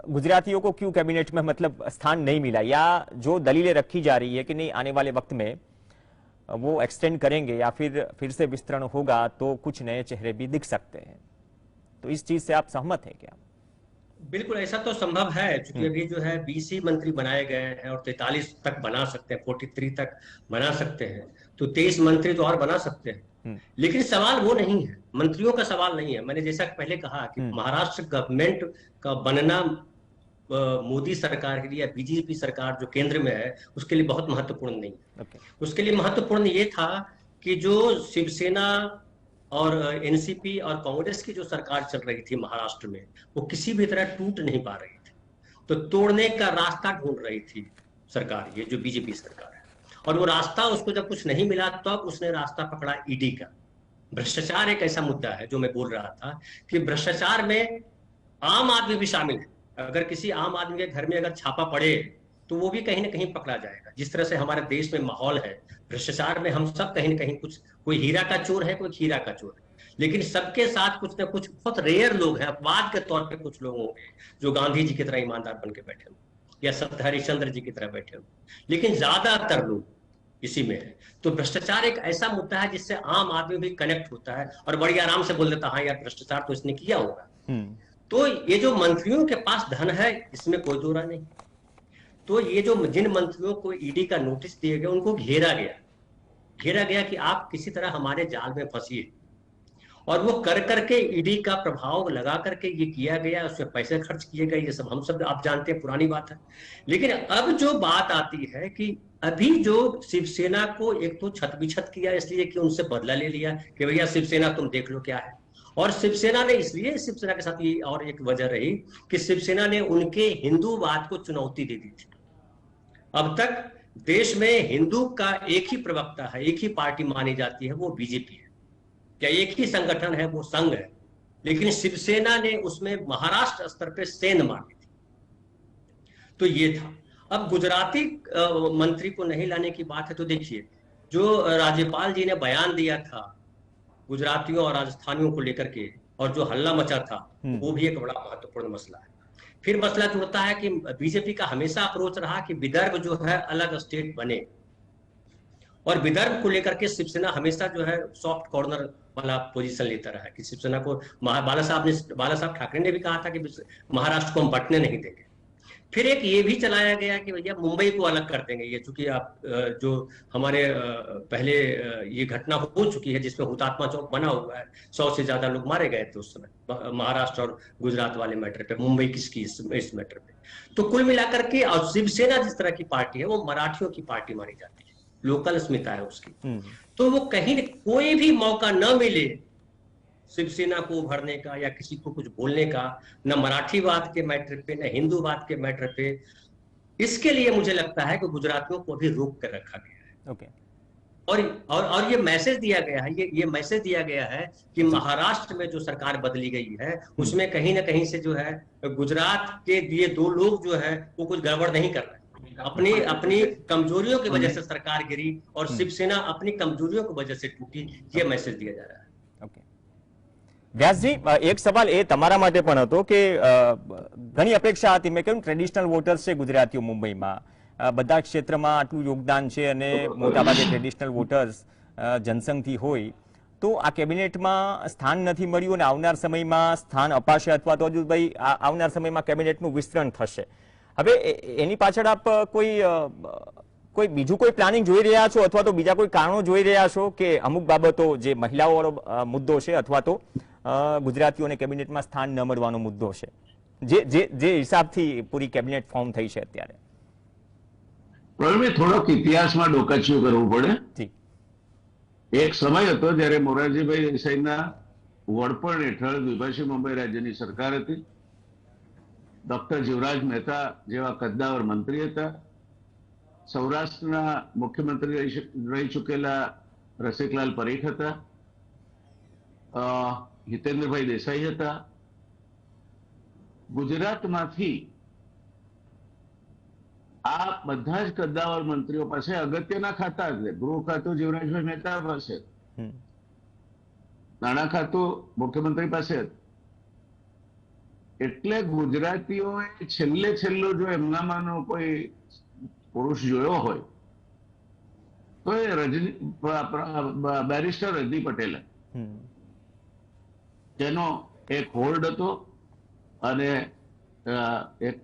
गुजरातियों को क्यों कैबिनेट में मतलब स्थान नहीं मिला, या जो दलीलें रखी जा रही है कि नहीं आने वाले वक्त में वो एक्सटेंड करेंगे या फिर से विस्तरण होगा तो कुछ नए चेहरे भी दिख सकते हैं, तो इस चीज से आप सहमत हैं क्या? बिल्कुल ऐसा तो संभव है, क्योंकि अभी जो है 20 ही मंत्री बनाए गए हैं और 43 तक बना सकते हैं, 43 तक बना सकते हैं, तो 23 मंत्री तो और बना सकते हैं। लेकिन सवाल वो नहीं है, मंत्रियों का सवाल नहीं है। मैंने जैसा पहले कहा कि महाराष्ट्र गवर्नमेंट का बनना मोदी सरकार के लिए या बीजेपी सरकार जो केंद्र में है उसके लिए बहुत महत्वपूर्ण नहीं है। उसके लिए महत्वपूर्ण ये था कि जो शिवसेना और एनसीपी और कांग्रेस की जो सरकार चल रही थी महाराष्ट्र में, वो किसी भी तरह टूट नहीं पा रही थी, तो तोड़ने का रास्ता ढूंढ रही थी सरकार, ये जो बीजेपी सरकार है। और वो रास्ता उसको जब कुछ नहीं मिला तब तो उसने रास्ता पकड़ा ईडी का। भ्रष्टाचार एक ऐसा मुद्दा है जो मैं बोल रहा था कि भ्रष्टाचार में आम आदमी भी शामिल है। अगर किसी आम आदमी के घर में अगर छापा पड़े तो वो भी कहीं ना कहीं पकड़ा जाएगा। जिस तरह से हमारे देश में माहौल है भ्रष्टाचार में, हम सब कहीं ना कहीं कुछ, कोई हीरा का चोर है, कोई खीरा का चोर है, लेकिन सबके साथ कुछ ना कुछ बहुत रेयर लोग हैं, अपवाद के तौर पे कुछ लोग होंगे जो गांधी जी की तरह ईमानदार बन के बैठे हों या सत्य हरिश्चंद्र जी की तरह बैठे हों, लेकिन ज्यादातर लोग इसी में है। तो भ्रष्टाचार एक ऐसा मुद्दा है जिससे आम आदमी भी कनेक्ट होता है और बड़ी आराम से बोल देता हाँ यार भ्रष्टाचार तो इसने किया होगा। तो ये जो मंत्रियों के पास धन है इसमें कोई दो राय नहीं। तो ये जो जिन मंत्रियों को ईडी का नोटिस दिया गया उनको घेरा गया कि आप किसी तरह हमारे जाल में फंसिए, और वो कर करके ईडी का प्रभाव लगा करके ये किया गया, उसमें पैसे खर्च किए गए, ये सब हम सब आप जानते हैं, पुरानी बात है। लेकिन अब जो बात आती है कि अभी जो शिवसेना को एक तो छत बिछत किया इसलिए कि उनसे बदला ले लिया कि भैया शिवसेना तुम देख लो क्या है, और शिवसेना ने इसलिए, शिवसेना के साथ ये और एक वजह रही कि शिवसेना ने उनके हिंदूवाद को चुनौती दे दी थी। अब तक देश में हिंदू का एक ही प्रवक्ता है, एक ही पार्टी मानी जाती है, वो बीजेपी है, क्या एक ही संगठन है, वो संघ है, लेकिन शिवसेना ने उसमें महाराष्ट्र स्तर पे सेंध मारी थी। तो ये था। अब गुजराती मंत्री को नहीं लाने की बात है, तो देखिए जो राज्यपाल जी ने बयान दिया था गुजरातियों और राजस्थानियों को लेकर के और जो हल्ला मचा था वो भी एक बड़ा महत्वपूर्ण मसला है। फिर मसला जो होता है कि बीजेपी का हमेशा अप्रोच रहा कि विदर्भ जो है अलग स्टेट बने, और विदर्भ को लेकर के शिवसेना हमेशा जो है सॉफ्ट कॉर्नर वाला पोजीशन लेता रहा है कि शिवसेना को बाला साहब ठाकरे ने भी कहा था कि महाराष्ट्र को हम बंटने नहीं देंगे। फिर एक ये भी चलाया गया कि भैया मुंबई को अलग कर देंगे, ये चूंकि आप जो हमारे पहले ये घटना हो चुकी है जिसमें हुतात्मा चौक बना हुआ है, 100 से ज्यादा लोग मारे गए थे उस समय महाराष्ट्र और गुजरात वाले मैटर पे, मुंबई किसकी इस मैटर पे। तो कुल मिलाकर के और शिवसेना जिस तरह की पार्टी है वो मराठियों की पार्टी मानी जाती है, लोकल अस्मिता है उसकी। तो वो कहीं कोई भी मौका न मिले शिवसेना को उभरने का या किसी को कुछ बोलने का, न मराठीवाद के मैटर पे न हिंदूवाद के मैटर पे, इसके लिए मुझे लगता है कि गुजरातियों को भी रोक कर रखा गया है। ओके। और ये मैसेज दिया गया है, ये मैसेज दिया गया है कि महाराष्ट्र में जो सरकार बदली गई है उसमें कहीं ना कहीं से जो है गुजरात के ये दो लोग जो है वो कुछ गड़बड़ नहीं कर रहे हैं। अपनी अपनी कमजोरियों की वजह से सरकार गिरी और शिवसेना अपनी कमजोरियों की वजह से टूटी, ये मैसेज दिया जा रहा है। ओके, વ્યાસજી, એક સવાલ એ તમારા માટે પણ હતો કે ઘણી અપેક્ષા હતી, મેં કહ્યું ટ્રેડિશનલ વોટર્સ છે ગુજરાતીઓ મુંબઈમાં, બધા ક્ષેત્રમાં આટલું યોગદાન છે અને મોટાભાગે ટ્રેડિશનલ વોટર્સ જનસંઘથી હોય, તો આ કેબિનેટમાં સ્થાન નથી મળ્યું અને આવનાર સમયમાં સ્થાન અપાશે અથવા તો હજુ ભાઈ આવનાર સમયમાં કેબિનેટનું વિસ્તરણ થશે. હવે એની પાછળ આપ કોઈ બીજું કોઈ પ્લાનિંગ જોઈ રહ્યા છો અથવા તો બીજા કોઈ કારણો જોઈ રહ્યા છો કે અમુક બાબતો જે મહિલાઓવાળો મુદ્દો છે અથવા તો ગુજરાતીઓને કેબિનેટમાં સ્થાન ન મળવાનો મુદ્દો છે, જે હિસાબથી પૂરી કેબિનેટ ફોર્મ થઈ છે અત્યારે? થોડોક ઇતિહાસમાં ડોકાચિયું કરવું પડે. જી. એક સમય હતો જ્યારે મોરારજીભાઈ દેસાઈના વડપણ હેઠળ દ્વિભાષી મુંબઈ રાજ્યની સરકાર હતી. ડોક્ટર જીવરાજ મહેતા જેવા કદ્દાવર મંત્રી હતા. સૌરાષ્ટ્રના મુખ્યમંત્રી રહી ચૂકેલા રસિકલાલ પરીખ હતા. હિતેન્દ્રભાઈ દેસાઈ હતા. ગુજરાતમાંથી આ બધા જ કદ્દાવર મંત્રીઓ પાસે અગત્યના ખાતા એટલે ગૃહ ખાતું જીવરાજભાઈ મહેતા પાસે, નાણાં ખાતું મુખ્યમંત્રી પાસે. એટલે ગુજરાતીઓએ છેલ્લો જો એમનામાંનો કોઈ પુરુષ જોયો હોય તો એ બેરિસ્ટર રજની પટેલ, જેનો એક હોલ્ડ હતો અને એક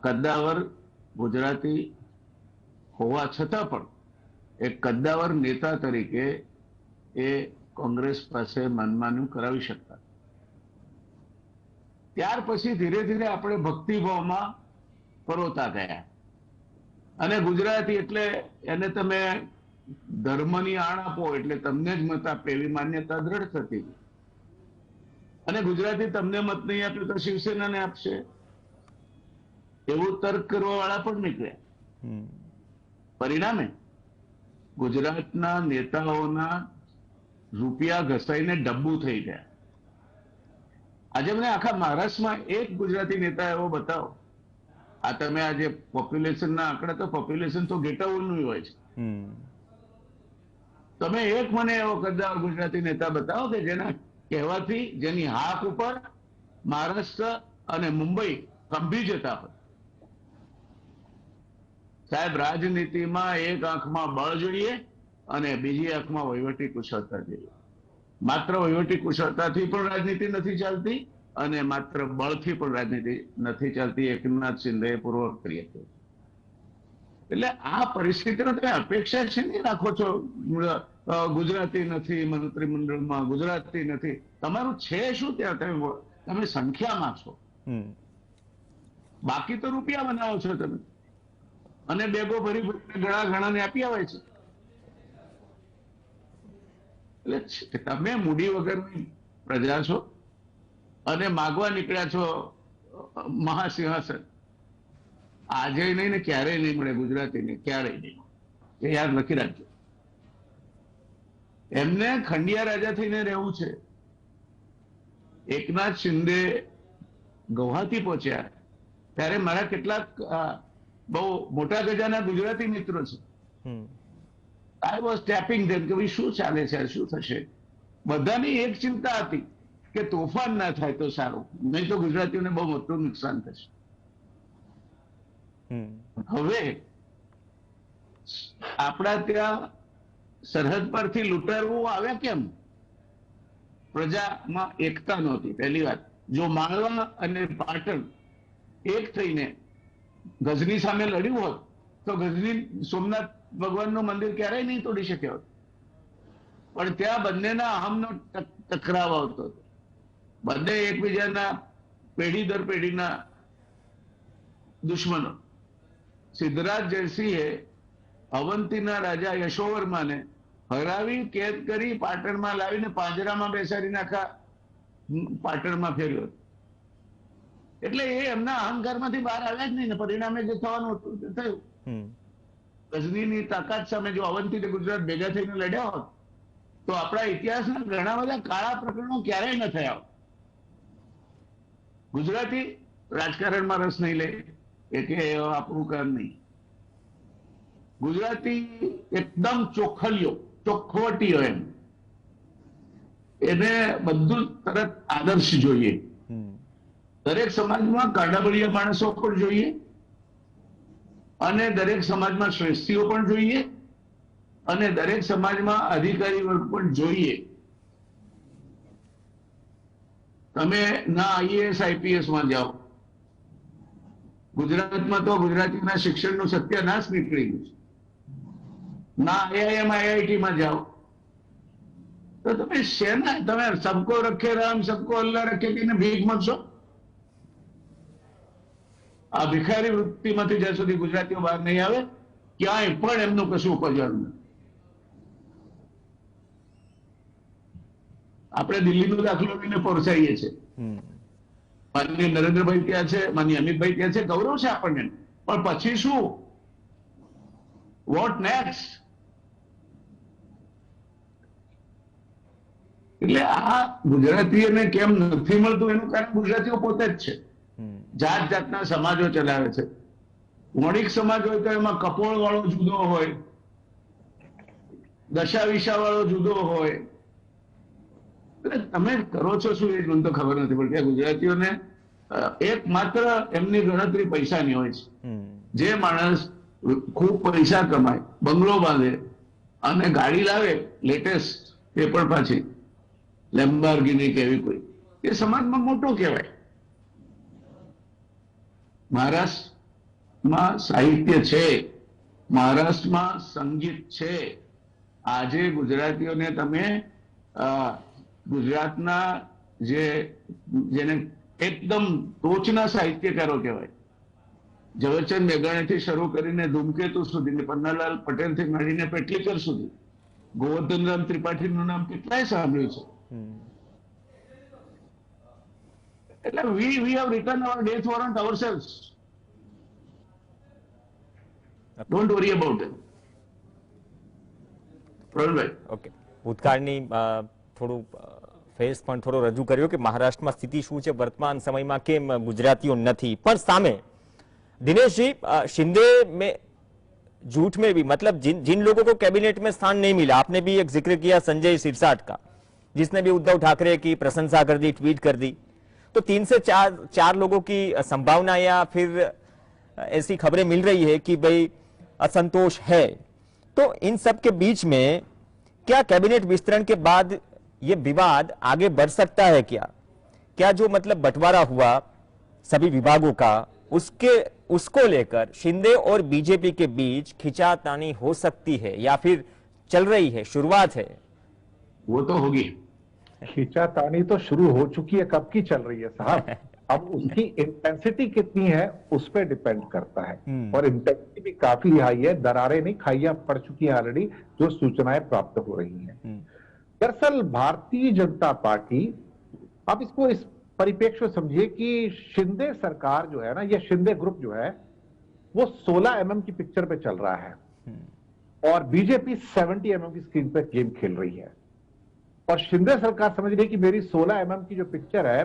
કદ્દાવર ગુજરાતી હોવા છતાં પણ એક કદ્દાવર નેતા તરીકે એ કોંગ્રેસ પાસે મનમાન્યું કરાવી શકતા. ત્યાર પછી ધીરે ધીરે આપણે ભક્તિભાવમાં પરોતા ગયા અને ગુજરાતી એટલે એને તમે ધર્મની આણ આપો એટલે તમને જ મત આપે એવી માન્યતા દ્રઢ થતી ગઈ. અને ગુજરાતી તમને મત નહીં આપ્યું તો શિવસેનાને આપશે એવું તર્ક કરવા વાળા પણ નીકળ્યા. પરિણામે ગુજરાતના નેતાઓના રૂપિયા ઘસાઈને ડબ્બુ થઈ ગયા. આજે મને આખા મહારાષ્ટ્રમાં એક ગુજરાતી નેતા એવો બતાવો. આ તમે આજે પોપ્યુલેશનના આંકડા, તો પોપ્યુલેશન તો ગેટાઉલનું હોય છે. તમે એક મને એવો કદાચ ગુજરાતી નેતા બતાવો કે જેના કહેવાથી, જેની હાક ઉપર મહારાષ્ટ્ર અને મુંબઈ કંભી જતા હોય. સાહેબ, રાજનીતિમાં એક આંખમાં બળ જોઈએ અને બીજી આંખમાં વહીવટી કુશળતા જોઈએ. માત્ર વહીવટી કુશળતાથી પણ રાજનીતિ નથી ચાલતી અને માત્ર બળથી પણ રાજનીતિ નથી ચાલતી. એકનાથ શિંદે પૂર્વક કરી હતી. એટલે આ પરિસ્થિતિનો તમે અપેક્ષા છે નહીં રાખો છો. ગુજરાતી નથી મંત્રીમંડળમાં, ગુજરાતી નથી. તમારું છે શું ત્યાં? તમે સંખ્યામાં છો, બાકી તો રૂપિયા બનાવો છો તમે અને બેગો ભરી ઘણાને આપી આવે છે. એટલે તમે મૂડી વગરની પ્રજા છો અને માગવા નીકળ્યા છો મહાસિંહાસન. આજે નહીં ને ક્યારેય નહીં મળે ગુજરાતીને, ક્યારેય નહીં. એ યાદ લખી રાખજો. એમને ખંડિયા રાજા થઈને રહેવું છે. એકનાથ શિંદે ગુવાહાટી પહોંચ્યા ત્યારે મારા કેટલાક બહુ મોટા ગજાના ગુજરાતી મિત્રો છે. આઈ વોઝ ટેપિંગ ધેમ કે ભાઈ શું ચાલે છે, શું થશે. બધાની એક ચિંતા હતી કે તોફાન ના થાય તો સારું, નહીં તો ગુજરાતીઓને બહુ મોટું નુકસાન થશે. હવે આપણા ત્યાં સરહદ પરથી લૂંટારવું આવ્યા કેમ? પ્રજામાં એકતા નહોતી. પહેલી વાત, જો માળવા અને પાટણ એક થઈને ગઝની સામે લડ્યું હોત તો ગઝની સોમનાથ ભગવાનનું મંદિર ક્યારેય નહીં તોડી શક્યો હોત. પણ ત્યાં બંનેના અહમનો ટકરાવ આવતો હતો. બંને એકબીજાના પેઢી દર પેઢીના દુશ્મનો. સિદ્ધરાજ જયસિંહે અવંતીના રાજા યશોવર્માને હરાવી, કેદ કરી, પાટણમાં લાવીને પાંજરામાં બેસાડીને આખા પાટણમાં ફેર્યો. એટલે એ એમના અહંકારમાંથી બહાર આવ્યા જ નહીં ને પરિણામે જે થવાનું હતું તે થયું. ગઝનીની તાકાત સામે જો અવંતી ને ગુજરાત ભેગા થઈને લડ્યા હોત તો આપણા ઇતિહાસના ઘણા બધા કાળા પ્રકરણો ક્યારેય ન થયા. ગુજરાતી રાજકારણમાં રસ નહીં લે, એ કે આપણું કામ નહીં. ગુજરાતી એકદમ ચોખ્ખવટીઓ એમ, એને બધું તરત આદર્શ જોઈએ. દરેક સમાજમાં કાઢાબળિયા માણસો પણ જોઈએ અને દરેક સમાજમાં શ્રેષ્ઠીઓ પણ જોઈએ અને દરેક સમાજમાં અધિકારી વર્ગ પણ જોઈએ. તમે ના આઈએએસ આઈપીએસ માં જાઓ, ગુજરાતમાં તો ગુજરાતીના શિક્ષણનું સત્યાનાશ નીકળી ગયું છે. ના આઈઆઈએમ આઈઆઈટી માં જાઓ તો તમે શેના, તમે સબકો રખે રામ સબકો અલ્લાહ રખે કહીને ભીખ માંગશો? આ ભિખારી વૃત્તિમાંથી જ્યાં સુધી ગુજરાતીઓ બહાર નહીં આવે ક્યાંય પણ એમનું કશું ઉપજવાનું નથી. આપણે દિલ્હીનો દાખલો લઈને પહોંચાઈએ છીએ. માનનીય નરેન્દ્રભાઈ ત્યાં છે, માનનીય અમિતભાઈ ત્યાં છે, ગૌરવ છે આપણને, પણ પછી શું? What next? એટલે આ ગુજરાતીઓને કેમ નથી મળતું એનું કારણ ગુજરાતીઓ પોતે જ છે. જાત જાતના સમાજો ચલાવે છે. વણિક સમાજ હોય તો એમાં કપોળ વાળો જુદો હોય, દશા વિશા વાળો જુદો હોય. એટલે તમે કરો છો શું એ મને તો ખબર નથી પડતી. ગુજરાતીઓને એકમાત્ર એમની ગણતરી પૈસાની હોય છે. જે માણસ ખૂબ પૈસા કમાય, બંગલો બાંધે અને ગાડી લાવે લેટેસ્ટ, એ પણ પાછી લેમ્બોર્ગિની કે એવી કોઈ, એ સમાજમાં મોટો કહેવાય. મહારાષ્ટ્રમાં સાહિત્ય છે, મહારાષ્ટ્રમાં સંગીત છે. આજે ગુજરાતીઓને તમે ગુજરાતના જેને એકદમ ટોચના સાહિત્યકારો કહેવાય, ઝવેરચંદ મેઘાણીથી શરૂ કરીને ધૂમકેતુ સુધી, પન્નાલાલ પટેલથી માંડીને પેટલીકર સુધી, ગોવર્ધનરામ ત્રિપાઠીનું નામ કેટલાય સાંભળ્યું છે. એટલે we have written our death warrant ourselves. Don't worry about it. Pravinbhai, okay, ભૂતકાળની થોડું ફેસ પણ થોડો રજૂ કર્યો કે મહારાષ્ટ્રમાં સ્થિતિ શું છે વર્તમાન સમયમાં, કેમ ગુજરાતીઓ નથી. પણ સામે दिनेश जी, शिंदे में झूठ में भी, मतलब जिन लोगों को कैबिनेट में स्थान नहीं मिला, आपने भी एक जिक्र किया संजय सिरसाट का, जिसने भी उद्धव ठाकरे की प्रशंसा कर दी, ट्वीट कर दी. तो 3 से 4 लोगों की संभावना या फिर ऐसी खबरें मिल रही है कि भाई असंतोष है. तो इन सब के बीच में क्या कैबिनेट विस्तरण के बाद ये विवाद आगे बढ़ सकता है? क्या जो मतलब बंटवारा हुआ सभी विभागों का, उसको लेकर शिंदे और बीजेपी के बीच खिंचातानी हो सकती है या फिर चल रही है, शुरुआत है? वो तो होगी. खिंचातानी तो शुरू हो चुकी है, कब की चल रही है साहब. अब उसकी इंटेंसिटी कितनी है उस पर डिपेंड करता है, और इंटेंसिटी भी काफी हाई है. दरारें नहीं, खाइयां पड़ चुकी हैं ऑलरेडी, जो सूचनाएं प्राप्त हो रही हैं. दरअसल भारतीय जनता पार्टी, आप इसको इस परिप्रेक्ष्य में समझिए कि शिंदे सरकार जो है ना, ये शिंदे ग्रुप जो है वो 16 mm की पिक्चर पे चल रहा है और बीजेपी 70 mm की स्क्रीन पे गेम खेल रही है. और शिंदे सरकार समझ रही है कि मेरी 16 mm की जो पिक्चर है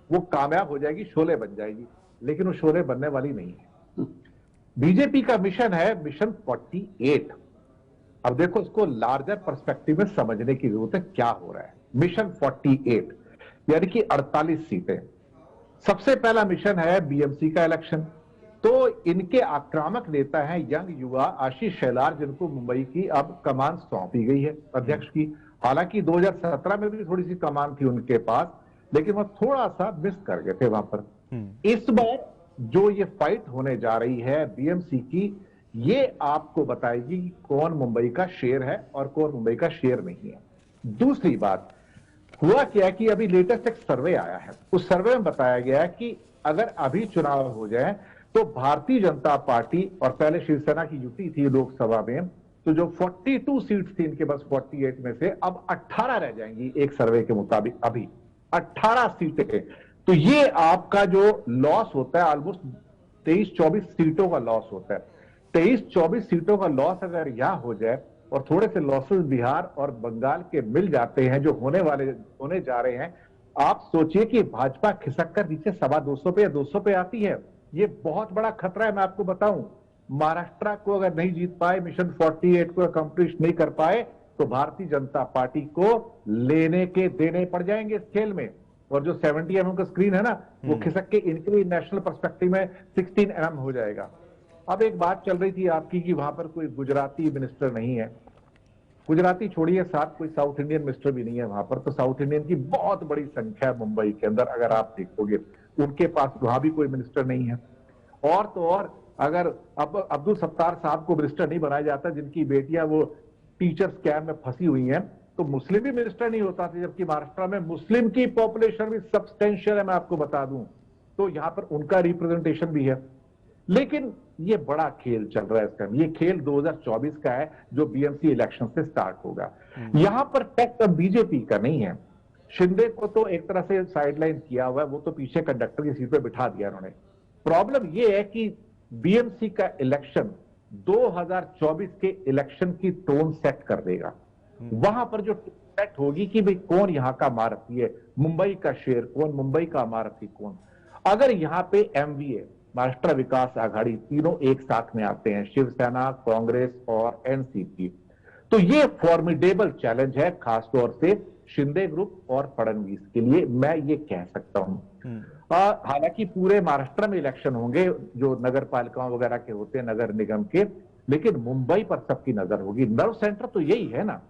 वो कामयाब हो जाएगी, शोले बन जाएगी, लेकिन वो शोले बनने वाली नहीं है. बीजेपी का मिशन है मिशन 48. अब देखो, इसको लार्जर पर्सपेक्टिव में समझने की जरूरत है क्या हो रहा है. मिशन 48 यानी कि 48 सीटें. सबसे पहला मिशन है बीएमसी का इलेक्शन. तो इनके आक्रामक नेता हैं यंग युवा आशीष शेलार, जिनको मुंबई की अब कमान सौंपी गई है अध्यक्ष की. हालांकि 2017 में भी थोड़ी सी कमान थी उनके पास, लेकिन वह थोड़ा सा मिस कर गए थे वहां पर. इस बार जो ये फाइट होने जा रही है बीएमसी की, ये आपको बताएगी कि कौन मुंबई का शेर है और कौन मुंबई का शेर नहीं है. दूसरी बात, हुआ क्या कि अभी लेटेस्ट एक सर्वे आया है. उस सर्वे में बताया गया है कि अगर अभी चुनाव हो जाए तो भारतीय जनता पार्टी और पहले शिवसेना की युति थी लोकसभा में, तो जो 42 सीट्स थी इनके पास 48 में से अब 18 रह जाएंगी एक सर्वे के मुताबिक. अभी 18 सीटें. तो ये आपका जो लॉस होता है ऑलमोस्ट 23-24 सीटों का लॉस होता है. 23-24 सीटों का लॉस अगर यहां हो जाए और थोड़े से लॉसेस बिहार और बंगाल के मिल जाते हैं जो होने जा रहे हैं, आप सोचिए कि भाजपा खिसक कर नीचे 225 पे या 200 पे आती है. ये बहुत बड़ा खतरा है, मैं आपको बताऊं. महाराष्ट्र को अगर नहीं जीत पाए, मिशन 48 को अकम्प्लिश नहीं कर पाए, तो भारतीय जनता पार्टी को लेने के देने पड़ जाएंगे इस खेल में। और जो 70 mm का स्क्रीन है ना, वो खिसक के इनके नेशनल पर्सपेक्टिव में 16 mm हो जाएगा। अब एक बात चल रही थी आपकी कि वहां पर कोई गुजराती मिनिस्टर नहीं है। गुजराती छोड़िए, साथ कोई साउथ इंडियन मिनिस्टर भी नहीं है वहां पर। तो साउथ इंडियन की बहुत बड़ी संख्या है मुंबई के अंदर, अगर आप देखोगे उनके पास वहां भी कोई मिनिस्टर नहीं है। और तो और अगर अब अब्दुल सत्तार साहब को मिनिस्टर नहीं बनाया जाता, जिनकी बेटियां वो टीचर स्कैम में फंसी हुई हैं, तो मुस्लिम भी मिनिस्टर नहीं होता था, जबकि महाराष्ट्र में मुस्लिम की पॉपुलेशन भी सब्सटेंशियल है, मैं आपको बता दूं। तो यहां पर उनका रिप्रेजेंटेशन भी है। लेकिन ये बड़ा खेल चल रहा है इसका। ये खेल 2024 का है, जो बीएमसी इलेक्शन से स्टार्ट होगा। यहां पर टेक्ट अब बीजेपी का नहीं है। शिंदे को तो एक तरह से साइडलाइन किया हुआ है, वो तो पीछे कंडक्टर की सीट पे बिठा दिया उन्होंने। प्रॉब्लम ये है कि बीएमसी का इलेक्शन 2024 के इलेक्शन की टोन सेट कर देगा। वहां पर जो सेट होगी कि भाई कौन यहां का महारथी है, मुंबई का शेर कौन, मुंबई का महारथी कौन। अगर यहां पे एमवीए, महाराष्ट्र विकास आघाड़ी, तीनों एक साथ में आते हैं, शिवसेना, कांग्रेस और एनसीपी, तो ये फॉर्मिडेबल चैलेंज है, खासतौर से शिंदे ग्रुप और फडणवीस के लिए, मैं ये कह सकता हूं। हालांकि पूरे महाराष्ट्र में इलेक्शन होंगे जो नगर पालिकाओं वगैरह के होते हैं, नगर निगम के, लेकिन मुंबई पर सबकी नजर होगी। नर्व सेंटर तो यही है ना।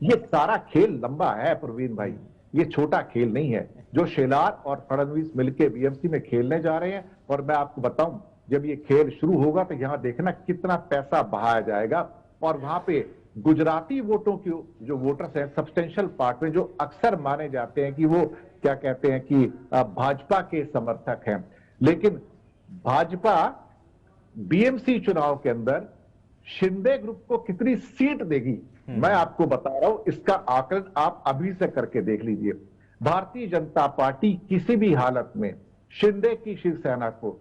ये सारा खेल लंबा है प्रवीण भाई, ये छोटा खेल नहीं है जो शेलार और फडणवीस मिलकर बीएमसी में खेलने जा रहे हैं। और मैं आपको बताऊं, जब ये खेल शुरू होगा तो यहां देखना कितना पैसा बहाया जाएगा। और वहां पे गुजराती वोटों की जो वोटर्स हैं, सब्सटेंशियल पार्ट में, जो अक्सर माने जाते हैं कि वो क्या कहते हैं कि भाजपा के समर्थक हैं, लेकिन भाजपा बीएमसी चुनाव के अंदर शिंदे ग्रुप को कितनी सीट देगी, मैं आपको बता रहा हूं। इसका आकलन आप अभी से करके देख लीजिए। भारतीय जनता पार्टी किसी भी हालत में शिंदे की शिवसेना को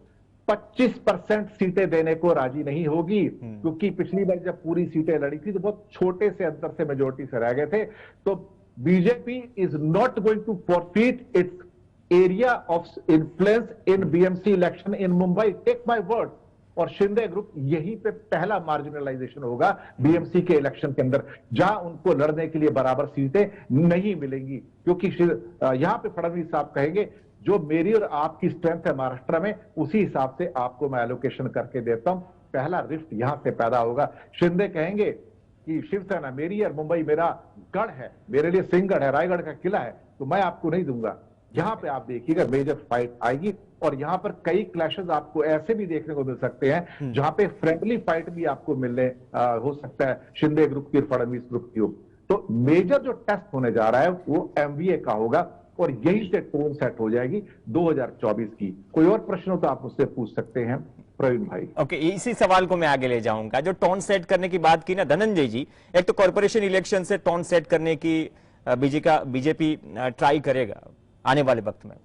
25% सीटें देने को राजी नहीं होगी, क्योंकि पिछली बार जब पूरी सीटें लड़ी थी तो बहुत छोटे से अंतर से मेजोरिटी से रह गए थे। तो BJP is not going to forfeit its area of influence in BMC election in Mumbai, take my word. और शिंदे ग्रुप यहीं पे पहला मार्जिनलाइजेशन होगा बीएमसी के इलेक्शन के अंदर, जहां उनको लड़ने के लिए बराबर सीटें नहीं मिलेंगी। क्योंकि यहां पे फडणवीस साहब कहेंगे जो मेरी और आपकी स्ट्रेंथ है महाराष्ट्र में, उसी हिसाब से आपको मैं एलोकेशन करके देता हूं। पहला रिफ्ट यहां से पैदा होगा। शिंदे कहेंगे कि शिवसेना मेरी और मुंबई मेरा गढ़ है, मेरे लिए सिंहगढ़ है, रायगढ़ का किला है, तो मैं आपको नहीं दूंगा। यहां पे आप देखिएगा मेजर फाइट आएगी। और यहां पर कई क्लैशेस आपको ऐसे भी देखने को मिल सकते हैं जहां पे फ्रेंडली फाइट भी आपको मिलने हो सकता है, शिंदे ग्रुप की, फडणवीस ग्रुप की हो। तो मेजर जो टेस्ट होने जा रहा है वो एमवीए का होगा, और यही से टोन सेट हो जाएगी 2024 की। कोई और प्रश्न हो तो आप मुझसे पूछ सकते हैं प्रवीण भाई। ओके, इसी सवाल को मैं आगे ले जाऊंगा। जो टोन सेट करने की बात की ना धनंजय जी, एक तो कॉर्पोरेशन इलेक्शन से टोन सेट करने की बीजेपी ट्राई करेगा आने वाले वक्त में,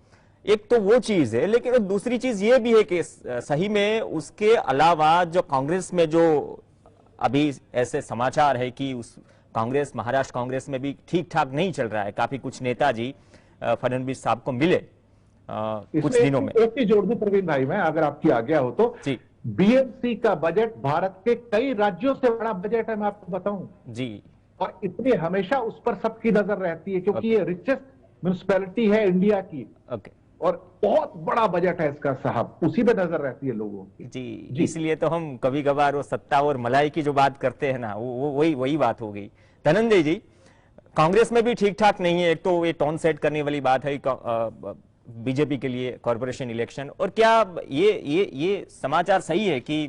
एक तो वो चीज है। लेकिन दूसरी चीज ये भी है कि सही में उसके अलावा जो कांग्रेस में जो अभी ऐसे समाचार है कि उस कांग्रेस, महाराष्ट्र कांग्रेस में भी ठीक ठाक नहीं चल रहा है। काफी कुछ नेताजी फडणवीस साहब को मिले कुछ दिनों में। एक चीज जोड़ दूं प्रवीण भाई, मैं अगर आपकी आज्ञा हो तो, बीएमसी का बजट भारत के कई राज्यों से बड़ा बजट है, मैं आपको बताऊं जी। और इसलिए हमेशा उस पर सबकी नजर रहती है, क्योंकि ये रिचेस्ट म्युनिसिपैलिटी है इंडिया की। और बहुत बड़ा बजट है इसका साहब, उसी पे नजर रहती है लोगों की। जी। इसलिए तो हम कभी कभार वो सत्ता और मलाई की जो बात करते हैं ना, वो वही बात हो गई। धनंजय जी, कांग्रेस में भी ठीक ठाक नहीं है। एक तो ये टोन सेट करने वाली बात है बीजेपी के लिए कॉर्पोरेशन इलेक्शन। और क्या ये समाचार सही है कि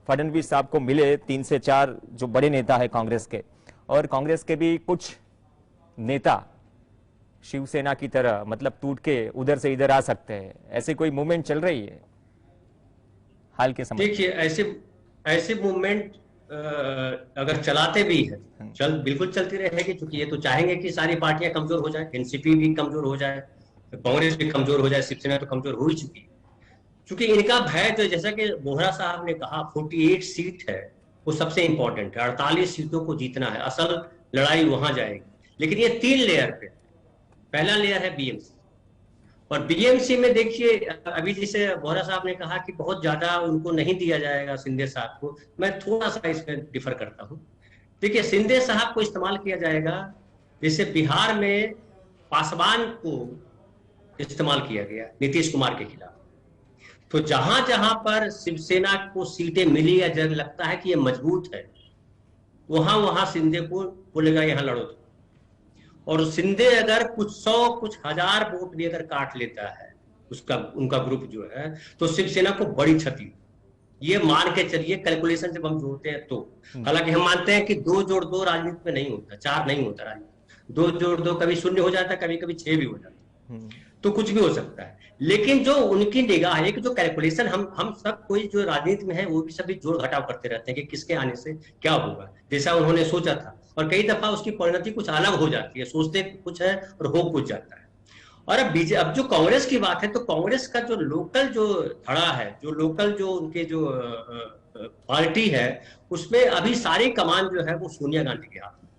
फडणवीस साहब को मिले 3 से 4 जो बड़े नेता है कांग्रेस के, और कांग्रेस के भी कुछ नेता शिवसेना की तरह मतलब टूट के उधर से इधर आ सकते हैं, ऐसे कोई मूवमेंट चल रही है हाल के समय? देखिए, ऐसे मूवमेंट अगर चलाते भी है, बिल्कुल चलती रहेगी, क्योंकि ये तो चाहेंगे कि सारी पार्टियां कमजोर हो जाए, एनसीपी भी कमजोर हो जाए, कांग्रेस भी कमजोर हो जाए, शिवसेना तो कमजोर हो ही चुकी। क्योंकि इनका भय तो जैसा कि बोहरा साहब ने कहा 48 सीट है, वो सबसे इंपॉर्टेंट है। 48 सीटों को जीतना है, असल लड़ाई वहां जाएगी। लेकिन ये 3 लेयर पे, पहला लेयर है बीएमसी, और बीएमसी में देखिए, अभी जैसे बोहरा साहब ने कहा कि बहुत ज्यादा उनको नहीं दिया जाएगा शिंदे साहब को, मैं थोड़ा सा इसमें डिफर करता हूँ। देखिए, शिंदे साहब को इस्तेमाल किया जाएगा जैसे बिहार में पासवान को इस्तेमाल किया गया नीतीश कुमार के खिलाफ। तो जहां जहां पर शिवसेना को सीटें मिली या जब लगता है कि ये मजबूत है, वहां वहां शिंदे को बोलेगा यहाँ लड़ो। और शिंदे अगर कुछ 100 कुछ 1000 वोट भी अगर काट लेता है उसका, उनका ग्रुप जो है, तो शिवसेना को बड़ी क्षति, ये मान के चलिए, कैलकुलेशन जब हम जोड़ते हैं तो। हालांकि हम मानते हैं कि 2 जोड़ 2 राजनीति में नहीं होता, 4 नहीं होता राजनीति, 2 जोड़ 2 कभी 0 हो जाता है, कभी कभी 6 भी हो जाता है, तो कुछ भी हो सकता है। लेकिन जो उनकी निगाह है कि जो कैलकुलेशन, हम सब कोई जो राजनीति में है वो भी सभी जोड़ घटाव करते रहते हैं कि किसके आने से क्या होगा, जैसा उन्होंने सोचा था, और कई दफा उसकी परिणति कुछ अलग हो जाती है, सोचते कुछ है और हो कुछ जाता है। और अब जो कांग्रेस की बात है, तो कांग्रेस का जो लोकल जो धड़ा है, जो लोकल जो उनके जो पार्टी है, उसमें अभी सारी कमान जो है वो सोनिया गांधी के हाथ में,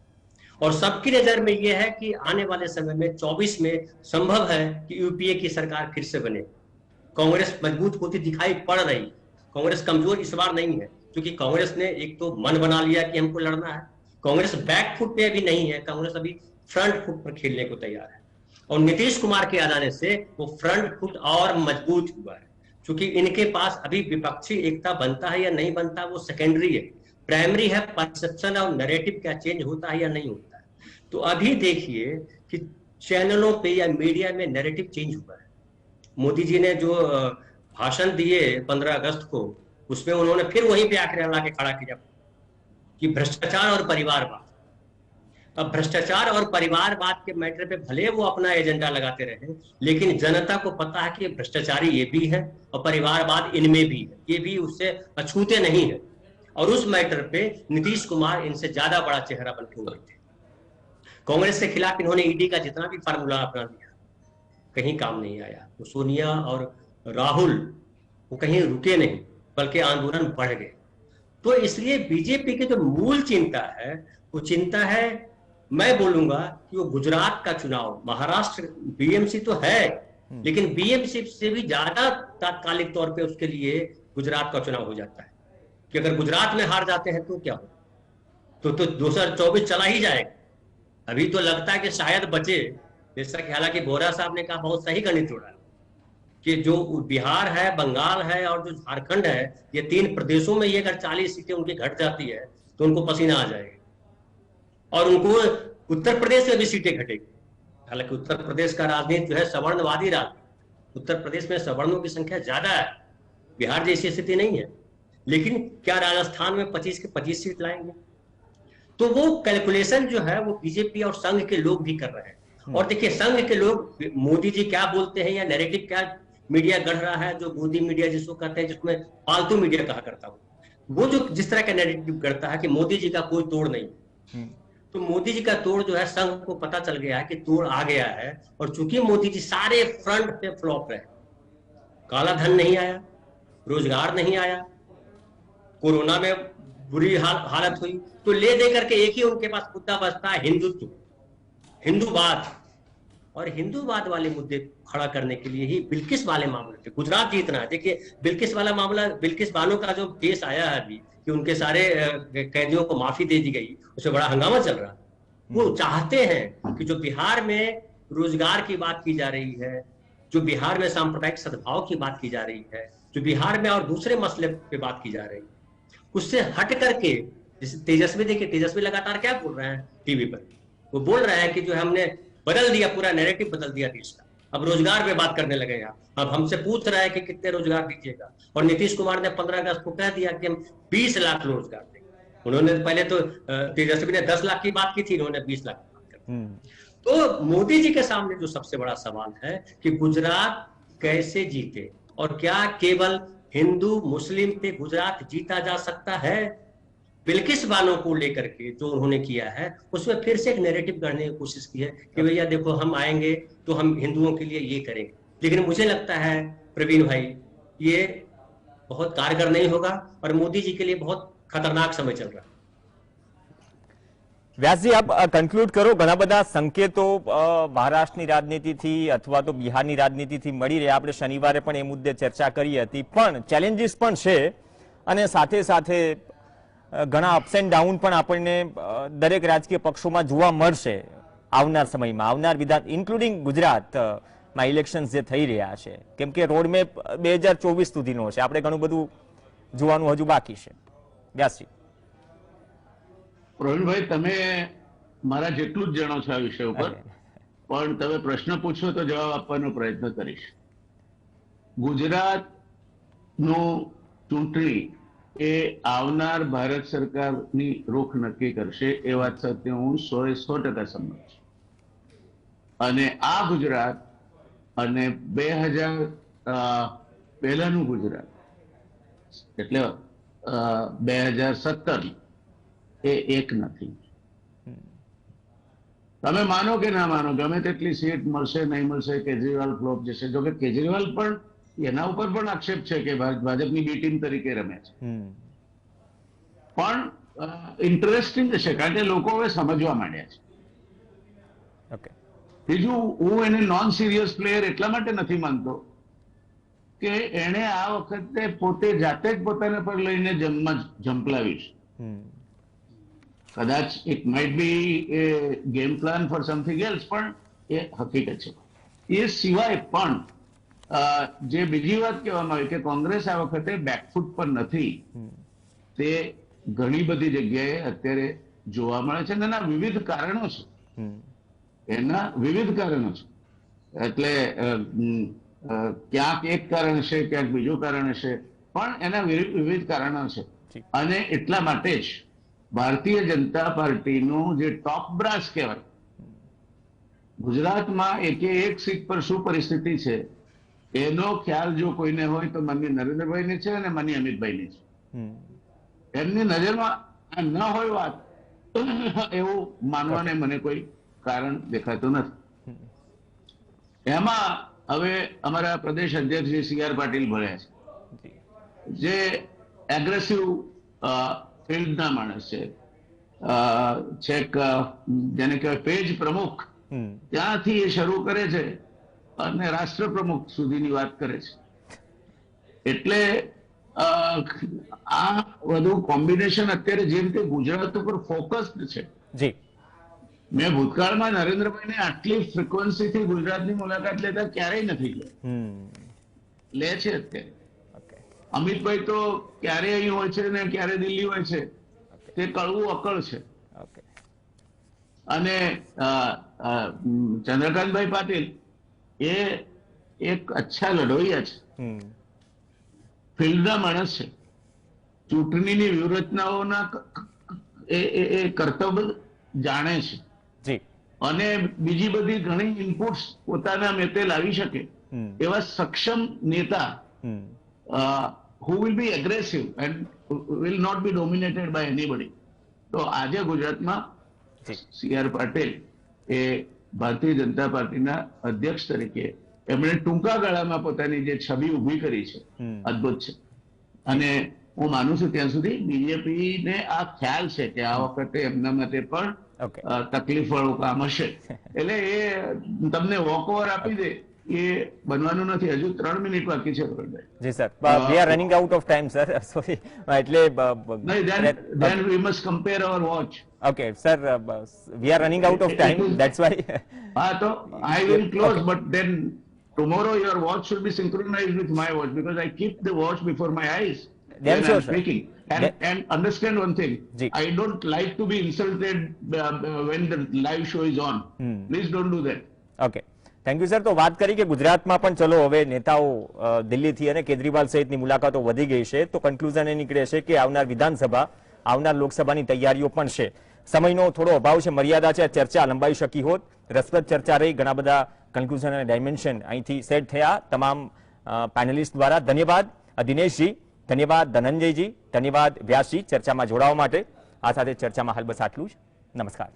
और सबकी नजर में ये है कि आने वाले समय में 24 में संभव है कि यूपीए की सरकार फिर से बने। कांग्रेस मजबूत होती दिखाई पड़ रही, कांग्रेस कमजोर इस बार नहीं है, क्योंकि कांग्रेस ने एक तो मन बना लिया कि हमको लड़ना है। कांग्रेस बैक फुट पे अभी नहीं है, कांग्रेस अभी फ्रंट फुट पर खेलने को तैयार है, और नीतीश कुमार के आ जाने से वो फ्रंट फुट और मजबूत हुआ है। क्योंकि इनके पास अभी विपक्षी एकता बनता है या नहीं बनता वो सेकेंडरी है, प्राइमरी है परसेप्शन और नैरेटिव क्या चेंज होता है या नहीं होता है। तो अभी देखिए कि चैनलों पे या मीडिया में नैरेटिव चेंज हुआ है। मोदी जी ने जो भाषण दिए 15 अगस्त को, उसमें उन्होंने फिर वहीं पे आकर ला के खड़ा किया कि भ्रष्टाचार और परिवारवाद। अब भ्रष्टाचार और परिवारवाद के मैटर पे भले वो अपना एजेंडा लगाते रहे, लेकिन जनता को पता है कि भ्रष्टाचारी ये भी है और परिवारवाद इनमें भी है, ये भी उससे अछूते नहीं है। और उस मैटर पे नीतीश कुमार इनसे ज्यादा बड़ा चेहरा बन के उभरे थे। कांग्रेस के खिलाफ इन्होंने ईडी का जितना भी फार्मूला अपना दिया, कहीं काम नहीं आया। तो सोनिया और राहुल वो कहीं रुके नहीं, बल्कि आंदोलन बढ़ गए। तो इसलिए बीजेपी की जो मूल चिंता है, वो चिंता है, मैं बोलूंगा कि वो गुजरात का चुनाव, महाराष्ट्र बीएमसी तो है, लेकिन बीएमसी से भी ज्यादा तात्कालिक तौर पे उसके लिए गुजरात का चुनाव हो जाता है कि अगर गुजरात में हार जाते हैं तो क्या हो, तो 2024 चला ही जाएगा। अभी तो लगता है कि शायद बचे, जैसा कि हालांकि बोहरा साहब ने कहा, बहुत सही गणित जोड़ा कि जो बिहार है, बंगाल है और जो झारखंड है, ये 3 प्रदेशों में ये अगर 40 सीटें उनकी घट जाती है तो उनको पसीना आ जाएगा, और उनको उत्तर प्रदेश में भी सीटें घटेगी। हालांकि उत्तर प्रदेश का राजनीति जो है सवर्णवादी राजनीति, उत्तर प्रदेश में सवर्णों की संख्या ज्यादा है, बिहार जैसी स्थिति नहीं है। लेकिन क्या राजस्थान में 25 के 25 सीट लाएंगे? तो वो कैलकुलेशन जो है वो बीजेपी और संघ के लोग भी कर रहे हैं। और देखिए, संघ के लोग मोदी जी क्या बोलते हैं या नैरेटिव क्या मीडिया गढ़ रहा है, जो मोदी मीडिया जिसको कहते हैं, जिसमें फालतू मीडिया कहा करता हूँ, वो जो जिस तरह का नैरेटिव गढ़ता है कि मोदी जी का कोई तोड़ नहीं, तो मोदी जी का तोड़ जो है संघ को पता चल गया है कि तोड़ आ गया है। और चूंकि मोदी जी सारे फ्रंट पे फ्लॉप रहे, काला धन नहीं आया, रोजगार नहीं आया, कोरोना में बुरी हालत हुई, तो ले दे करके एक ही उनके पास मुद्दा बचता है, हिंदुत्व, हिंदूवाद। और हिंदूवाद वाले मुद्दे खड़ा करने के लिए ही बिल्किस वाले मामले पे गुजरात जीतना है। देखिए, बिल्किस वाला मामला, बिल्किस बानो का जो केस आया है अभी कि उनके सारे कैदियों को माफी दे दी गई, उससे बड़ा हंगामा चल रहा है। वो चाहते हैं कि जो बिहार में रोजगार की बात की जा रही है, जो बिहार में सांप्रदायिक सद्भाव की बात की जा रही है, जो बिहार में और दूसरे मसले पे बात की जा रही है, उससे हट करके, जैसे तेजस्वी, देखिए तेजस्वी लगातार क्या बोल रहे हैं टीवी पर, वो बोल रहे हैं कि जो हमने बदल दिया, पूरा नैरेटिव बदल दिया देश का, अब रोजगार पे बात करने लगे हैं। अब हमसे पूछ रहा है कि कितने रोजगार दीजिएगा, और नीतीश कुमार ने 15 अगस्त को कह दिया कि हम 20 लाख रोजगार देंगे। उन्होंने पहले तो तेजस्वी ने 10 लाख की बात की थी, इन्होंने 20 लाख की बात कर। तो मोदी जी के सामने जो सबसे बड़ा सवाल है कि गुजरात कैसे जीते, और क्या केवल हिंदू मुस्लिम पे गुजरात जीता जा सकता है? बिल्किस बानो को लेकर के जो उन्होंने किया है, उसमें फिर से एक नैरेटिव गढ़ने की कोशिश की है कि भैया देखो, हम आएंगे तो हम हिंदुओं के लिए ये करेंगे। लेकिन मुझे लगता है प्रवीण भाई, ये बहुत कारगर नहीं होगा और मोदी जी के लिए बहुत खतरनाक समय चल रहा है। વ્યાસજી, આપ કન્ક્લુડ કરો. ઘણા બધા સંકેતો મહારાષ્ટ્રની રાજનીતિથી અથવા તો બિહારની રાજનીતિથી મળી રહ્યા. આપણે શનિવારે પણ એ મુદ્દે ચર્ચા કરી હતી, પણ ચેલેન્જીસ પણ છે અને સાથે સાથે ઘણા અપ્સ એન્ડ ડાઉન પણ આપણને દરેક રાજકીય પક્ષોમાં જોવા મળશે આવનાર સમયમાં. આવનાર વિધાન ઇન્ક્લુડિંગ ગુજરાતમાં ઇલેક્શન જે થઈ રહ્યા છે, કેમ કે રોડમેપ 2024 સુધીનો છે. આપણે ઘણું બધું જોવાનું હજુ બાકી છે. વ્યાસજી. પ્રવીણભાઈ, તમે મારા જેટલું જ જાણો છો આ વિષય ઉપર, પણ તમે પ્રશ્ન પૂછો તો જવાબ આપવાનો પ્રયત્ન કરીશ. ગુજરાતનું ચૂંટણી એ આવનાર ભારત સરકારની રૂખ નક્કી કરશે એ વાત સાથે હું 100% સંમત છું. અને આ ગુજરાત અને 2000 પહેલાનું ગુજરાત એટલે 2017 એ એક નથી. તમે માનો કે ના માનો, ગમે તેટલી સીટ મળશે નહીં મળશે, કેજરીવાલ ફ્લોપ જશે. જો કે કેજરીવાલ પણ એના ઉપર પણ આક્ષેપ છે કે ભાજપની બી ટીમ તરીકે રમે છે. પણ ઇન્ટરેસ્ટિંગ છે કારણ કે લોકો હવે સમજવા માંડ્યા છે. બીજું, હું એને નોન સિરિયસ પ્લેયર એટલા માટે નથી માનતો કે એને આ વખતે પોતે જાતે જ પોતાના પર લઈને ઝંપલાવીશ. કદાચ it might be A game plan four something else, પણ એ હકીકત છે. એ સિવાય પણ જે બીજી વાત કહેવામાં આવી કે કોંગ્રેસ આ વખતે બેકફૂટ પર નથી, તે ઘણી બધી જગ્યાએ અત્યારે જોવા મળે છે. એના વિવિધ કારણો છે. એના વિવિધ કારણો છે. એટલે ક્યાંક એક કારણ છે, ક્યાંક બીજું કારણ છે, પણ એના વિવિધ કારણો છે. અને એટલા માટે જ ભારતીય જનતા પાર્ટીનું જે ટોપ બ્રાસ કહેવાય, ગુજરાતમાં એક સીટ પર શું પરિસ્થિતિ છે એનો ખ્યાલ જો કોઈને હોય તો માનનીય નરેન્દ્રભાઈને છે અને માનનીય અમિતભાઈને છે. એમની નજરમાં આ ન હોય વાત એવું માનવાને મને કોઈ કારણ દેખાતું નથી. એમાં હવે અમારા પ્રદેશ અધ્યક્ષ શ્રી સી.આર. પાટીલ ભળ્યા છે, જે એગ્રેસિવ ફિલ્ડના માણસ છે, છેક જેને કહેવાય પેજ પ્રમુખ, ત્યાંથી એ શરૂ કરે છે અને રાષ્ટ્ર પ્રમુખ સુધીની વાત કરે છે. એટલે આ બધું કોમ્બિનેશન અત્યારે જે રીતે ગુજરાત ઉપર ફોકસ્ડ છે. મેં ભૂતકાળમાં નરેન્દ્રભાઈને આટલી ફ્રિકવન્સીથી ગુજરાતની મુલાકાત લેતા ક્યારેય નથી લે છે અત્યારે. અમિતભાઈ તો ક્યારે અહીં હોય છે ને ક્યારે દિલ્હી હોય છે, તે કળવું અકળ છે. અને ચંદ્રકાંતભાઈ પાટીલ એ એક અચ્છા લડવૈયા છે, ફિલ્ડના માણસ છે. ચૂંટણીની વ્યૂહરચનાઓના એ કર્તવ્ય જાણે છે અને બીજી બધી ઘણી ઇનપુટ્સ પોતાના મેતે લાવી શકે એવા સક્ષમ નેતા who will be aggressive and will not be dominated by anybody. તો આજે ગુજરાતમાં સી.આર. પાટીલ એ ભારતીય જનતા પાર્ટીના અધ્યક્ષ તરીકે એમણે ટૂંકા ગાળામાં પોતાની જે છબી ઊભી કરી છે, અદભુત છે. અને હું માનું છું ત્યાં સુધી બીજેપીને આ ખ્યાલ છે કે આ વખતે એમના માટે પણ તકલીફ વાળું કામ હશે, એટલે એ તમને વોકઓવર આપી દે એ બનવાનું નથી. હજુ 3 મિનિટ બાકી છે. જી sir, we are running out of time sir, sorry. એટલે then we must compare our watch. Okay sir, we are running out of time, that's why so I will close, but then tomorrow your watch should be synchronized with my watch because I keep the watch before my eyes when sure, I'm speaking. And understand one thing, I don't like to be insulted when the live show is on. Please don't do that. Okay, thank you sir. તો વાત કરી કે ગુજરાતમાં પણ ચલો હવે નેતાઓ દિલ્હીથી અને કેજરીવાલ સહિતની મુલાકાતો વધી ગઈ છે, તો કન્ક્લુઝન એ નીકળે છે કે આવનાર વિધાનસભા, આવનાર લોકસભાની તૈયારીઓ પણ છે. સમયનો થોડો અભાવ છે, મર્યાદા છે. ચર્ચા લંબાઈ શકી હોત, રસપ્રદ ચર્ચા રહી, ઘણા બધા કન્ક્લુઝન અને ડાયમેન્શન અહીંથી સેટ થયા તમામ પેનલિસ્ટ દ્વારા. ધન્યવાદ દિનેશજી, ધન્યવાદ ધનંજયજી, ધન્યવાદ વ્યાસજી ચર્ચામાં જોડાવા માટે. આ સાથે ચર્ચામાં હાલ બસ આટલું જ. નમસ્કાર.